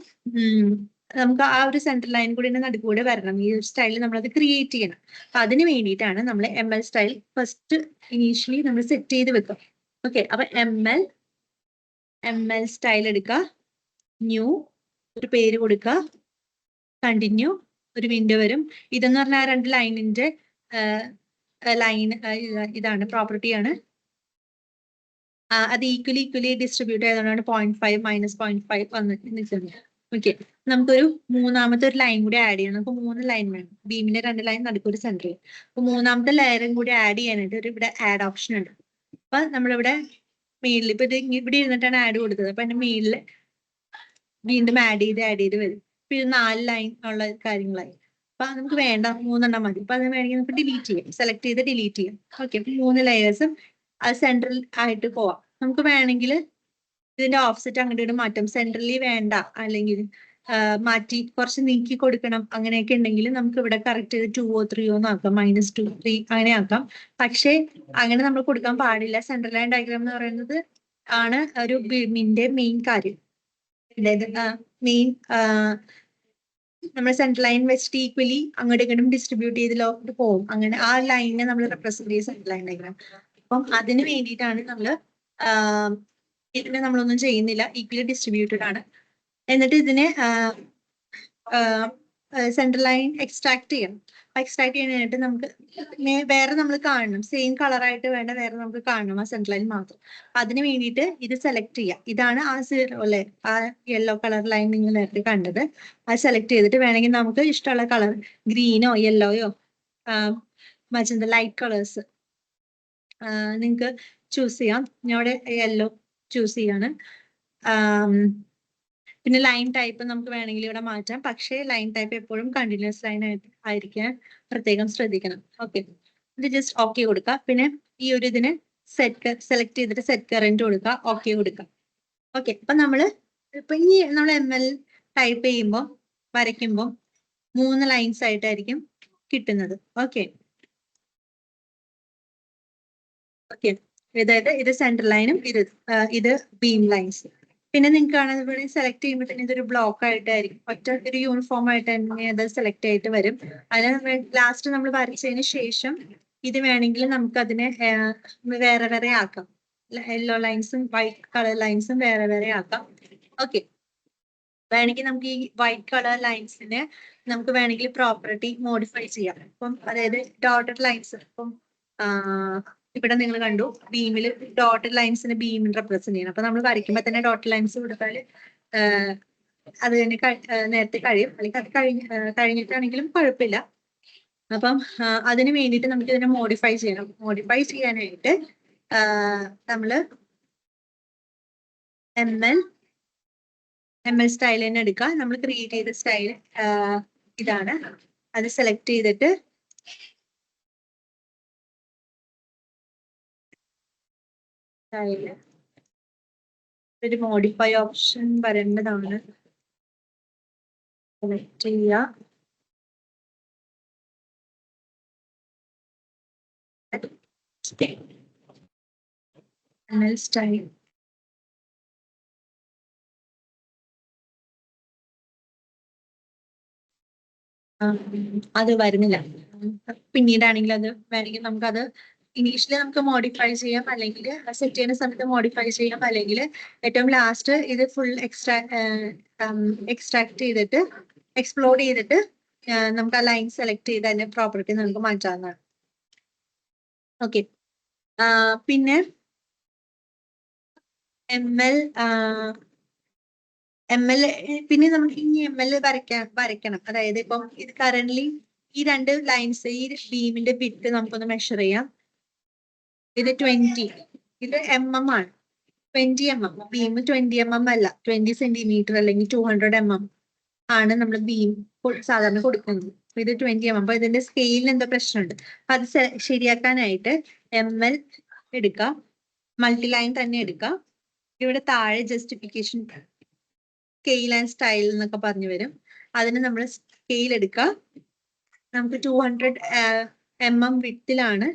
നമുക്ക് ആ ഒരു സെൻട്രൽ ലൈൻ കൂടി നടുക്കൂടെ വരണം. ഈ ഒരു സ്റ്റൈലിൽ നമ്മളത് ക്രിയേറ്റ് ചെയ്യണം. അപ്പൊ അതിന് വേണ്ടിയിട്ടാണ് നമ്മൾ ML സ്റ്റൈൽ ഫസ്റ്റ് ഇനീഷ്യലി നമ്മൾ സെറ്റ് ചെയ്ത് വെക്കുക. ഓക്കെ, അപ്പൊ ML സ്റ്റൈൽ എടുക്കുക, ന്യൂ ഒരു പേര് കൊടുക്കുക, കണ്ടിന്യൂ, ഒരു വിൻഡോ വരും. ഇതെന്ന് പറഞ്ഞാൽ രണ്ട് ലൈനിന്റെ ലൈൻ ഇതാണ് പ്രോപ്പർട്ടിയാണ്. അത് ഈക്വലി ഡിസ്ട്രിബ്യൂട്ട് ചെയ്തുകൊണ്ടാണ് 0.5 -0.5 വന്നിട്ട് നിൽക്കുന്നത്. ഓക്കെ, നമുക്കൊരു മൂന്നാമത്തെ ഒരു ലൈൻ കൂടി ആഡ് ചെയ്യണം. നമുക്ക് 3 ലൈൻ വേണം. ബീമിന്റെ 2 ലൈൻ നടുക്കൊരു സെന്ററിൽ. അപ്പൊ മൂന്നാമത്തെ ലെയറും കൂടി ആഡ് ചെയ്യാനായിട്ട് ഒരു ഇവിടെ ആഡ് ഓപ്ഷൻ ഉണ്ട്. അപ്പൊ നമ്മളിവിടെ മേളിൽ ഇപ്പൊ ഇത് ഇവിടെ ഇരുന്നിട്ടാണ് ആഡ് കൊടുത്തത്. അപ്പൊ അതിന്റെ മേളില് വീണ്ടും ആഡ് ചെയ്ത് വരും. ഇപ്പൊ ഇത് 4 ലൈൻ ഉള്ള കാര്യങ്ങളായി. അപ്പൊ നമുക്ക് വേണ്ട 3 മതി. അപ്പൊ അതിന് വേണമെങ്കിൽ നമുക്ക് ഡിലീറ്റ് ചെയ്യാം. സെലക്ട് ചെയ്ത് ഡിലീറ്റ് ചെയ്യാം. ഓക്കെ, 3 ലെയേഴ്സും അത് സെൻട്രൽ ആയിട്ട് പോവാം. നമുക്ക് വേണമെങ്കിൽ ഇതിന്റെ ഓഫ്സെറ്റ് അങ്ങോട്ട് മാറ്റാം. സെൻട്രലി വേണ്ട, അല്ലെങ്കിൽ മാറ്റി കുറച്ച് നീക്കി കൊടുക്കണം, അങ്ങനെയൊക്കെ ഉണ്ടെങ്കിൽ നമുക്ക് ഇവിടെ കറക്റ്റ് ചെയ്ത് 2 or 3 ആക്കാം. -2, 3 അങ്ങനെ ആക്കാം. പക്ഷേ അങ്ങനെ നമ്മൾ കൊടുക്കാൻ പാടില്ല. സെൻട്രൽ ലൈൻ ഡയഗ്രാം എന്ന് പറയുന്നത് ആണ് ഒരു ബീമിന്റെ മെയിൻ കാര്യം. അതായത് മെയിൻ നമ്മൾ സെൻട്രൽ ലൈൻ വെച്ചിട്ട് ഈക്വലി അങ്ങോട്ടും ഇങ്ങോട്ടും ഡിസ്ട്രിബ്യൂട്ട് ചെയ്ത് പോകും. അങ്ങനെ ആ ലൈനിനെ നമ്മൾ റെപ്രസെന്റ് ചെയ്ത് സെൻട്രൽ ലൈൻ ഡയഗ്രാം. അപ്പം അതിന് വേണ്ടിയിട്ടാണ് ഇതിനെ നമ്മളൊന്നും ചെയ്യുന്നില്ല, ഈക്വലി ഡിസ്ട്രിബ്യൂട്ടഡ് ആണ്. എന്നിട്ട് ഇതിനെ സെൻട്രൽ ലൈൻ എക്സ്ട്രാക്ട് ചെയ്യണം. എക്സ്ട്രാക്ട് ചെയ്യാനായിട്ട് നമുക്ക് വേറെ നമ്മൾ കാണണം, സെയിം കളറായിട്ട് വേണ്ട വേറെ നമുക്ക് കാണണം ആ സെൻട്രൽ ലൈൻ മാത്രം. അതിന് വേണ്ടിയിട്ട് ഇത് സെലക്ട് ചെയ്യാം. ഇതാണ് ആ 0 അല്ലെ, ആ യെല്ലോ കളർ ലൈൻ നിങ്ങൾ നേരത്തെ കണ്ടത്. അത് സെലക്ട് ചെയ്തിട്ട് വേണമെങ്കിൽ നമുക്ക് ഇഷ്ടമുള്ള കളർ ഗ്രീനോ യെല്ലോയോ മജന്ത ലൈറ്റ് കളേഴ്സ് നിങ്ങൾക്ക് ചൂസ് ചെയ്യാം. ഞാൻ ഇവിടെ യെല്ലോ ചൂസ് ചെയ്യാണ്. പിന്നെ ലൈൻ ടൈപ്പ് നമുക്ക് വേണമെങ്കിൽ ഇവിടെ മാറ്റാം. പക്ഷേ ലൈൻ ടൈപ്പ് എപ്പോഴും കണ്ടിന്യൂസ് ലൈൻ ആയിരിക്കാൻ പ്രത്യേകം ശ്രദ്ധിക്കണം. ഓക്കെ, ഇത് ജസ്റ്റ് ഓക്കെ കൊടുക്കുക. പിന്നെ ഈ ഒരു ഇതിന് സെലക്ട് ചെയ്തിട്ട് സെറ്റ് കറന്റ് കൊടുക്കുക, ഓക്കെ കൊടുക്കുക. ഓക്കെ, അപ്പൊ നമ്മള് ഇപ്പൊ ഇനി നമ്മൾ ML ടൈപ്പ് ചെയ്യുമ്പോൾ വരയ്ക്കുമ്പോൾ 3 ലൈൻസ് ആയിട്ടായിരിക്കും കിട്ടുന്നത്. ഓക്കെ, അതായത് ഇത് സെൻട്രൽ ലൈനും ഇത് ബീം ലൈൻസ്. പിന്നെ നിങ്ങൾക്ക് കാണാൻ സെലക്ട് ചെയ്യുമ്പോൾ തന്നെ ഇതൊരു ബ്ലോക്ക് ആയിട്ടായിരിക്കും, ഒറ്റ ഒരു യൂണിഫോം ആയിട്ട് തന്നെ അത് സെലക്ട് ആയിട്ട് വരും. അതിന് ലാസ്റ്റ് നമ്മൾ വരച്ചതിന് ശേഷം ഇത് വേണമെങ്കിൽ നമുക്ക് അതിനെ വേറെ വേറെ ആക്കാം. യെല്ലോ ലൈൻസും വൈറ്റ് കളർ ലൈൻസും വേറെ വേറെ ആക്കാം. ഓക്കെ, വേണമെങ്കിൽ നമുക്ക് ഈ വൈറ്റ് കളർ ലൈൻസിനെ നമുക്ക് വേണമെങ്കിൽ പ്രോപ്പർട്ടി മോഡിഫൈ ചെയ്യാം. ഇപ്പം അതായത് ഡോട്ടഡ് ലൈൻസ്, ഇപ്പം ഇവിടെ നിങ്ങൾ കണ്ടു ബീമിൽ ഡോട്ടഡ് ലൈൻസിന് ബീമിൽ റെപ്രസെന്റ് ചെയ്യണം. അപ്പൊ നമ്മൾ വരയ്ക്കുമ്പോൾ തന്നെ ഡോട്ടഡ് ലൈൻസ് കൊടുത്താൽ അത് തന്നെ നേരത്തെ കഴിയും. അല്ലെങ്കിൽ അത് കഴിഞ്ഞിട്ടാണെങ്കിലും കുഴപ്പമില്ല. അപ്പം അതിന് വേണ്ടിയിട്ട് നമുക്ക് ഇതിനെ മോഡിഫൈ ചെയ്യണം. മോഡിഫൈ ചെയ്യാനായിട്ട് നമ്മള് എം എൽ സ്റ്റൈൽ തന്നെ എടുക്കുക. നമ്മൾ ക്രിയേറ്റ് ചെയ്ത സ്റ്റൈൽ ഇതാണ്. അത് സെലക്ട് ചെയ്തിട്ട് ഒരു മോഡിഫൈ ഓപ്ഷൻ വരേണ്ടതാണ്. സെലക്ട് ചെയ്യുക. സ്റ്റൈൽ അത് വരുന്നില്ല. പിന്നീടാണെങ്കിൽ അത് വേണമെങ്കിൽ നമുക്കത് ഇനീഷ്യലി നമുക്ക് മോഡിഫൈ ചെയ്യാം, അല്ലെങ്കിൽ സെറ്റ് ചെയ്യുന്ന സമയത്ത് മോഡിഫൈ ചെയ്യാം, അല്ലെങ്കിൽ ഏറ്റവും ലാസ്റ്റ് ഇത് ഫുൾ എക്സ്ട്രാക്ട് ചെയ്തിട്ട് എക്സ്പ്ലോർ ചെയ്തിട്ട് നമുക്ക് ആ ലൈൻ സെലക്ട് ചെയ്ത് അതിന്റെ പ്രോപ്പർട്ടി നമുക്ക് മാറ്റാവുന്നതാണ്. ഓക്കെ. പിന്നെ എം എൽ പിന്നെ നമുക്ക് ഇനി എം എൽ വരയ്ക്കണം. അതായത് ഇപ്പം ഇത് കറന്റ്ലി ഈ രണ്ട് ലൈൻസ്, ഈ ബീമിന്റെ വിഡ്ത് നമുക്കൊന്ന് മെഷർ ചെയ്യാം. ഇത് 20, ഇത് MM ആണ്. 20 mm, ബീം 20 mm അല്ല, 20 സെന്റിമീറ്റർ അല്ലെങ്കിൽ 200 mm ആണ് നമ്മൾ ബീം സാധാരണ കൊടുക്കുന്നത്. ഇത് 20 mm. അപ്പൊ ഇതിന്റെ സ്കെയിലിന് എന്തോ പ്രശ്നമുണ്ട്. അത് ശരിയാക്കാനായിട്ട് ML എടുക്കാം, മൾട്ടി ലൈൻ തന്നെ എടുക്കാം. ഇവിടെ താഴെ ജസ്റ്റിഫിക്കേഷൻ സ്കെയിൽ ആൻഡ് സ്റ്റൈൽ എന്നൊക്കെ പറഞ്ഞു വരും. അതിന് നമ്മൾ സ്കെയിൽ എടുക്കുക. നമുക്ക് 200 mm വിഡ്ത്തിലാണ്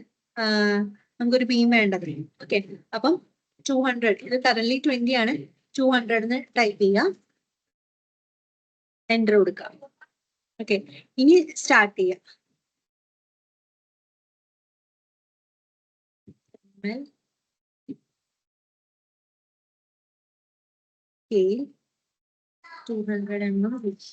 നമുക്കൊരു ബീം വേണ്ടത്. ഓക്കെ. അപ്പം 200, ഇത് കറന്റ്ലി 20 ആണ്. 200 ടൈപ്പ് ചെയ്യാം, എൻ്റർ കൊടുക്കാം. ഓക്കെ. ഇനി സ്റ്റാർട്ട് ചെയ്യാം. Scale 200 mm width.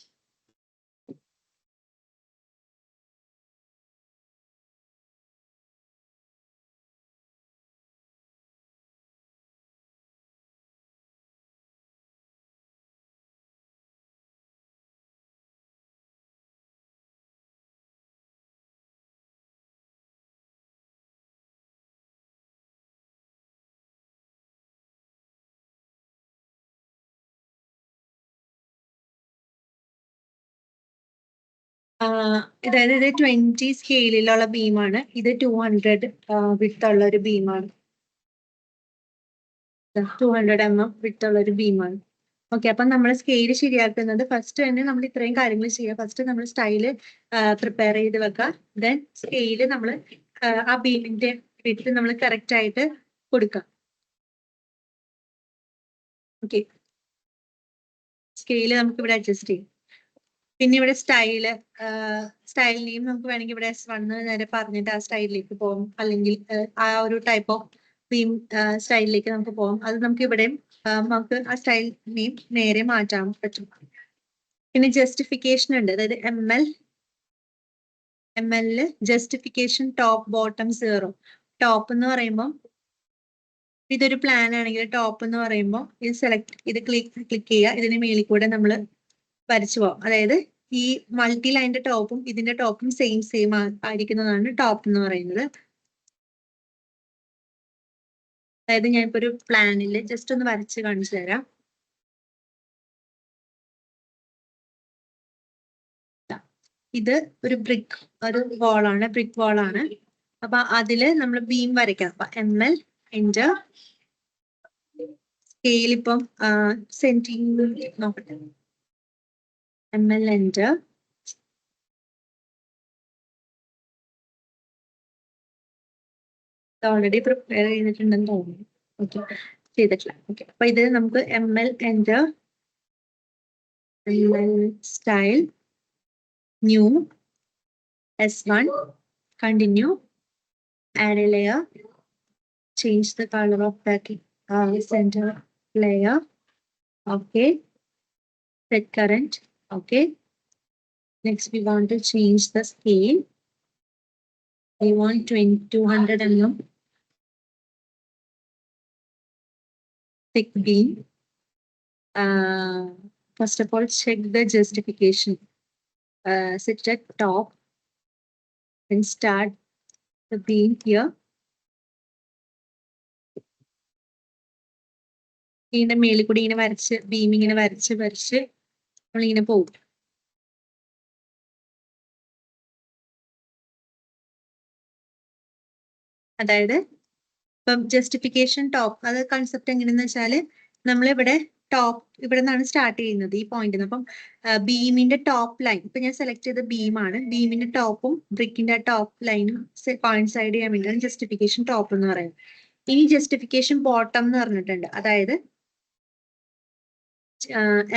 അതായത് ഇത് 20 സ്കെയിലുള്ള ബീമാണ്, ഇത് 200 വിഡ്ത്തുള്ള ഒരു ബീമാണ്. 200 mm വിഡ്ത്തുള്ള ഒരു ബീമാണ്. ഓക്കെ. അപ്പം നമ്മൾ സ്കെയിൽ ശരിയാക്കുന്നത് ഫസ്റ്റ് തന്നെ നമ്മൾ ഇത്രയും കാര്യങ്ങൾ ചെയ്യുക. ഫസ്റ്റ് നമ്മൾ സ്റ്റൈല് പ്രിപ്പയർ ചെയ്ത് വെക്കുക. ദെൻ സ്കെയില് നമ്മൾ ആ ബീമിന്റെ വിഡ്ത്ത് നമ്മൾ കറക്റ്റ് ആയിട്ട് കൊടുക്കുക. ഓക്കെ. സ്കെയില് നമുക്ക് ഇവിടെ അഡ്ജസ്റ്റ് ചെയ്യും. പിന്നെ ഇവിടെ സ്റ്റൈൽ നെയിം നമുക്ക് വേണമെങ്കിൽ ഇവിടെ S1 നേരെ പറഞ്ഞിട്ട് ആ സ്റ്റൈലിലേക്ക് പോകും, അല്ലെങ്കിൽ ആ ഒരു ടൈപ്പ് ഓഫ് ബീം സ്റ്റൈലിലേക്ക് നമുക്ക് പോകും. അത് നമുക്ക് ഇവിടെയും നമുക്ക് ആ സ്റ്റൈൽ നെയിം നേരെ മാറ്റാൻ പറ്റും. പിന്നെ ജസ്റ്റിഫിക്കേഷൻ ഉണ്ട്. അതായത് ML justification top bottom 0. Top എന്ന് പറയുമ്പോൾ ഇതൊരു പ്ലാൻ ആണെങ്കിൽ ടോപ്പ് എന്ന് പറയുമ്പോൾ ഇത് ക്ലിക്ക് ചെയ്യുക. ഇതിന് മേളിൽ കൂടെ നമ്മൾ വരച്ചു പോകാം. അതായത് ഈ മൾട്ടി ലൈനിന്റെ ടോപ്പും ഇതിന്റെ ടോപ്പും സെയിം ആയിരിക്കുന്നതാണ് ടോപ്പ് എന്ന് പറയുന്നത്. അതായത് ഞാനിപ്പോ ഒരു പ്ലാനിൽ ജസ്റ്റ് ഒന്ന് വരച്ച് കാണിച്ചു തരാം. ഇത് ഒരു വാളാണ്, ബ്രിക്ക് വാളാണ്. അപ്പൊ അതില് നമ്മൾ ബീം വരയ്ക്കണം. അപ്പൊ ML എൻ്റർ. സ്കെയിൽ ഇപ്പം സെന്റിമീറ്റർ നോക്കട്ടെ. ML enter. ഓൾറെഡി പ്രിപ്പയർ ചെയ്തിട്ടുണ്ടെന്ന് തോന്നുന്നു. ഓക്കെ, ചെയ്തിട്ടില്ല. ഓക്കെ. അപ്പൊ ഇത് നമുക്ക് ML enter, ML style, new, S1, continue, add a layer, change the color of that center layer. Okay, set current. Okay, next we want to change the scale. We want 200 mm thick beam. First of all, check the justification. Set at top. then start the beam here. ഇതിന്റെ മേളിൽ കൂടി ഇങ്ങനെ വരച്ച് beam ഇങ്ങനെ വരച്ച് നമ്മളിങ്ങനെ പോകും. അതായത് ഇപ്പം ജസ്റ്റിഫിക്കേഷൻ ടോപ്പ്, അത് കൺസെപ്റ്റ് എങ്ങനെയെന്ന് വെച്ചാല് നമ്മളിവിടെ ടോപ്പ് ഇവിടെ നിന്നാണ് സ്റ്റാർട്ട് ചെയ്യുന്നത് ഈ പോയിന്റിൽ നിന്ന്. അപ്പം ബീമിന്റെ ടോപ്പ് ലൈൻ ഇപ്പൊ ഞാൻ സെലക്ട് ചെയ്ത ബീമാണ്. ബീമിന്റെ ടോപ്പും ബ്രിക്കിന്റെ ടോപ്പ് ലൈനും കോയിൻസൈഡ് ചെയ്യാൻ വേണ്ടിയാണ് ജസ്റ്റിഫിക്കേഷൻ ടോപ്പ് എന്ന് പറയുന്നത്. ഇനി ജസ്റ്റിഫിക്കേഷൻ ബോട്ടം എന്ന് പറഞ്ഞിട്ടുണ്ട്. അതായത്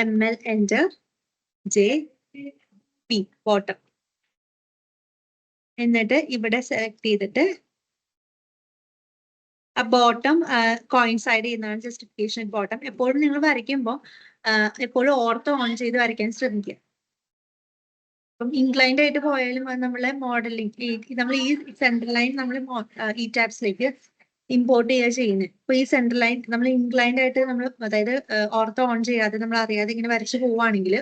ML എന്റർ JP ബോട്ടം, എന്നിട്ട് ഇവിടെ സെലക്ട് ചെയ്തിട്ട് ആ ബോട്ടം കോയിൻസൈഡ് ചെയ്യുന്നതാണ് ജസ്റ്റിഫിക്കേഷൻ ബോട്ടം. എപ്പോഴും നിങ്ങൾ വരയ്ക്കുമ്പോൾ എപ്പോഴും ഓർത്തോ ഓൺ ചെയ്ത് വരയ്ക്കാൻ ശ്രമിക്കുക. അപ്പം ഇൻക്ലൈൻഡ് ആയിട്ട് പോയാലും അത് നമ്മളെ മോഡലിംഗ് നമ്മൾ ഈ സെൻട്രൽ ലൈൻ നമ്മൾ ഈ ടാബ്സിലേക്ക് ഇമ്പോർട്ട് ചെയ്യുക ചെയ്യുന്നത്. ഇപ്പൊ ഈ സെൻട്രൽ ലൈൻ നമ്മൾ ഇൻക്ലൈൻഡ് ആയിട്ട് നമ്മൾ അതായത് ഓർത്തോ ഓൺ ചെയ്യാതെ നമ്മൾ അറിയാതെ ഇങ്ങനെ വരച്ച് പോവുകയാണെങ്കിൽ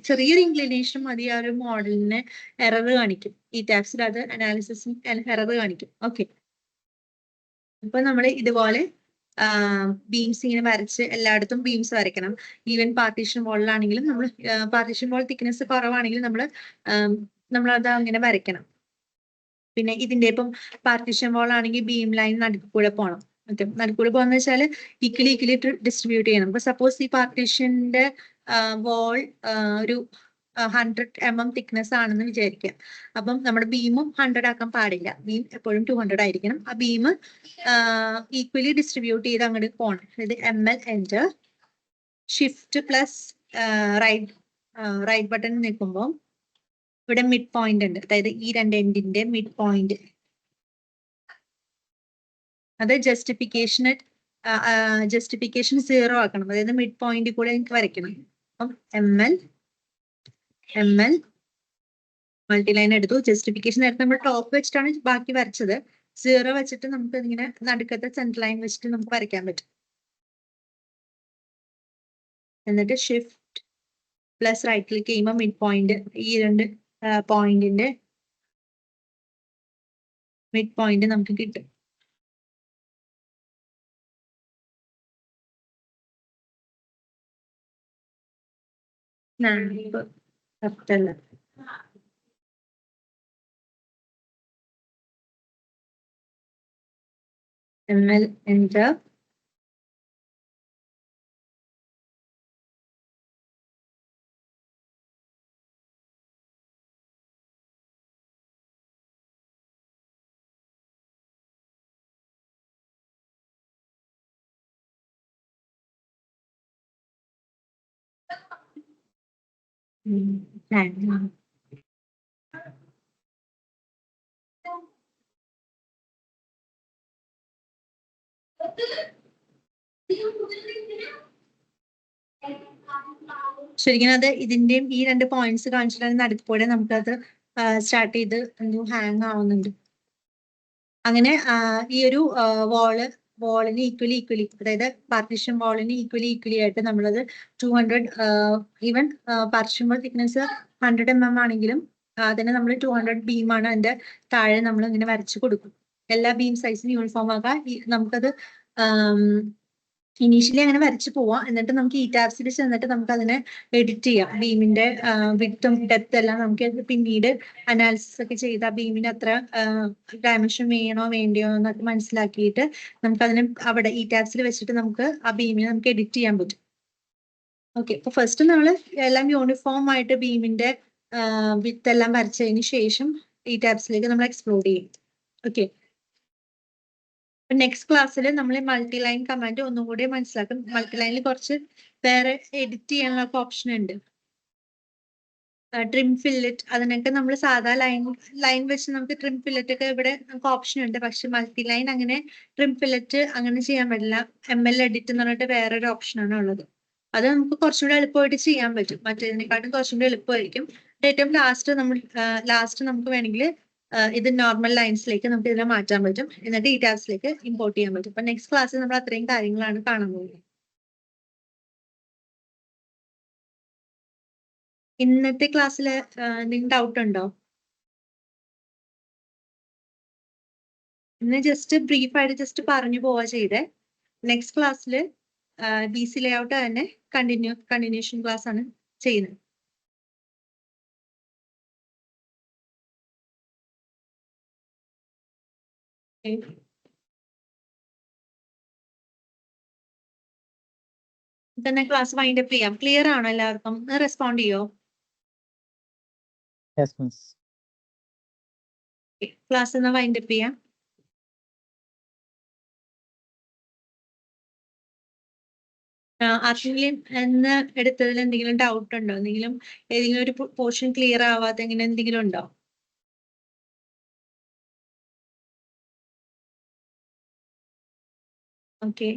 ചെറിയൊരു ഇൻക്ലിനേഷൻ മതി ആ ഒരു മോഡലിന് എറർ കാണിക്കും. ഈ ടാബ്സിൽ അത് അനാലിസിസിന് എറർ കാണിക്കും. ഓക്കെ, ഇപ്പൊ നമ്മൾ ഇതുപോലെ ബീംസ് ഇങ്ങനെ വരച്ച് എല്ലായിടത്തും ബീംസ് വരയ്ക്കണം. ഈവൻ പാർട്ടീഷൻ വോളിലാണെങ്കിലും നമ്മൾ പാർട്ടീഷൻ വോൾ തിക്നെസ് കുറവാണെങ്കിലും നമ്മളത് അങ്ങനെ വരയ്ക്കണം. പിന്നെ ഇതിന്റെ ഇപ്പം പാർട്ടീഷൻ വോൾ ആണെങ്കിൽ ബീം ലൈൻ നടുക്കൂടെ പോകണം. ഓക്കെ, നടുക്കൂടെ പോകാന്ന് വെച്ചാൽ ഈക്വലി ഡിസ്ട്രിബ്യൂട്ട് ചെയ്യണം. ഇപ്പൊ സപ്പോസ് ഈ പാർട്ടീഷന്റെ വോൾ ഒരു 100 mm തിക്നെസ് ആണെന്ന് വിചാരിക്കുക. അപ്പം നമ്മുടെ ബീമും 100 ആക്കാൻ പാടില്ല. ബീം എപ്പോഴും 200 ആയിരിക്കണം. ആ ബീം ഈക്വലി ഡിസ്ട്രിബ്യൂട്ട് ചെയ്ത് അങ്ങോട്ട് പോകണം. അതായത് ML enter shift plus right button നിൽക്കുമ്പോൾ ഇവിടെ മിഡ് പോയിന്റ് ഉണ്ട്. അതായത് ഈ രണ്ട് എൻഡിന്റെ മിഡ് പോയിന്റ്, അത് ജസ്റ്റിഫിക്കേഷൻ 0 ആക്കണം. അതായത് മിഡ് പോയിന്റ് കൂടെ എനിക്ക് വരയ്ക്കണം. അപ്പം ML മൾട്ടിലൈൻ എടുത്തു. ജസ്റ്റിഫിക്കേഷൻ നേരത്തെ നമ്മൾ ടോപ്പ് വെച്ചിട്ടാണ് ബാക്കി വരച്ചത്. 0 വെച്ചിട്ട് നമുക്ക് ഇങ്ങനെ നടുക്കത്തെ സെൻട്രൽ ലൈൻ വെച്ചിട്ട് നമുക്ക് വരയ്ക്കാൻ പറ്റും. എന്നിട്ട് ഷിഫ്റ്റ് പ്ലസ് റൈറ്റ് ക്ലിക്ക് ചെയ്യുമ്പോൾ മിഡ് പോയിന്റ്, ഈ രണ്ട് പോയിന്റിന്റെ മിഡ് പോയിന്റ് നമുക്ക് കിട്ടും. ML എന്റർ ശരിക്കും അത് ഇതിന്റെയും ഈ രണ്ട് പോയിന്റ്സ് കാണിച്ചിട്ട് നടുക്കൂടെ നമുക്കത് സ്റ്റാർട്ട് ചെയ്ത് ഹാങ് ആവുന്നുണ്ട്. അങ്ങനെ ഈ ഒരു വാളിന് ഈക്വലി അതായത് പാർട്ടീഷൻ വാളിന് ഈക്വലി ആയിട്ട് നമ്മളത് 200 ഈവൻ പാർട്ടീഷൻ വാൾ തിക്നെസ് 100 mm ആണെങ്കിലും അതിന് നമ്മൾ 200 ബീമാണ് അതിന്റെ താഴെ നമ്മൾ ഇങ്ങനെ വരച്ചു കൊടുക്കും. എല്ലാ ബീം സൈസിനും യൂണിഫോം ആകാൻ നമുക്കത് ഇനീഷ്യലി അങ്ങനെ വരച്ചു പോവാം. എന്നിട്ട് നമുക്ക് ഈ ടാബ്സിൽ ചെന്നിട്ട് നമുക്ക് അതിനെ എഡിറ്റ് ചെയ്യാം. ബീമിന്റെ വിഡ്ത്തും ഡെപ്ത് എല്ലാം നമുക്ക് പിന്നീട് അനാലിസിസ് ഒക്കെ ചെയ്ത് ആ ബീമിന് അത്ര ഡയമെൻഷൻ വേണോ വേണ്ടിയോ എന്നൊക്കെ മനസ്സിലാക്കിയിട്ട് നമുക്ക് അതിനെ അവിടെ ഈ ടാബ്സിൽ വെച്ചിട്ട് നമുക്ക് ആ ബീമിനെ നമുക്ക് എഡിറ്റ് ചെയ്യാൻ പറ്റും. ഓക്കെ, അപ്പൊ ഫസ്റ്റ് നമ്മൾ എല്ലാം യൂണിഫോം ആയിട്ട് ബീമിന്റെ വിഡ്ത്ത് എല്ലാം വരച്ചതിന് ശേഷം ഈ ടാബ്സിലേക്ക് നമ്മൾ എക്സ്പ്ലോർ ചെയ്യും. ഓക്കെ, നെക്സ്റ്റ് ക്ലാസ്സിൽ നമ്മൾ മൾട്ടിലൈൻ കമാൻഡ് ഒന്നും കൂടി മനസ്സിലാക്കും. മൾട്ടിലൈനിൽ കുറച്ച് വേറെ എഡിറ്റ് ചെയ്യാനുള്ള ഓപ്ഷൻ ഉണ്ട്. ട്രിം ഫില്ലറ്റ് അതിനൊക്കെ നമ്മൾ സാധാ ലൈൻ വെച്ച് നമുക്ക് ട്രിം ഫില്ലറ്റ് ഒക്കെ ഇവിടെ നമുക്ക് ഓപ്ഷൻ ഉണ്ട്. പക്ഷെ മൾട്ടിലൈൻ അങ്ങനെ ട്രിം ഫില്ലറ്റ് അങ്ങനെ ചെയ്യാൻ പറ്റില്ല. ML എഡിറ്റ് എന്ന് പറഞ്ഞിട്ട് വേറൊരു ഓപ്ഷനാണ് ഉള്ളത്. അത് നമുക്ക് കുറച്ചുകൂടി എളുപ്പമായിട്ട് ചെയ്യാൻ പറ്റും. മറ്റേതിനെക്കാട്ടും കുറച്ചുകൂടി എളുപ്പമായിരിക്കും. ഏറ്റവും ലാസ്റ്റ് നമുക്ക് വേണമെങ്കിൽ ഇത് നോർമൽ ലൈൻസിലേക്ക് നമുക്ക് ഇതിനെ മാറ്റാൻ പറ്റും. എന്നിട്ട് ഈ ടാബ്സിലേക്ക് ഇമ്പോർട്ട് ചെയ്യാൻ പറ്റും. അപ്പൊ നെക്സ്റ്റ് ക്ലാസ്സിൽ നമ്മൾ അത്രയും കാര്യങ്ങളാണ് കാണാൻ പോകുന്നത്. ഇന്നത്തെ ക്ലാസ്സിൽ എന്തെങ്കിലും ഡൗട്ട് ഉണ്ടോ? ഇന്ന് ജസ്റ്റ് ബ്രീഫായിട്ട് ജസ്റ്റ് പറഞ്ഞു പോവാ ചെയ്തേ. നെക്സ്റ്റ് ക്ലാസ്സിൽ ബി സി ലേഔട്ട് തന്നെ കണ്ടിന്യൂഷൻ ക്ലാസ് ആണ് ചെയ്യുന്നത്. തന്നെ ക്ലാസ് വൈൻഡ് അപ്പ് ചെയ്യാം. ക്ലിയർ ആണോ എല്ലാവർക്കും? റെസ്പോണ്ട് ചെയ്യോ? ക്ലാസ് എന്നാ വൈൻഡ് അപ്പ് ചെയ്യാം. ആർക്കെങ്കിലും എന്ന് എടുത്തതിൽ എന്തെങ്കിലും ഡൗട്ട് ഉണ്ടോ? ഏതെങ്കിലും ഒരു പോർഷൻ ക്ലിയർ ആവാതെ അങ്ങനെ എന്തെങ്കിലും ഉണ്ടോ? ഓക്കെ.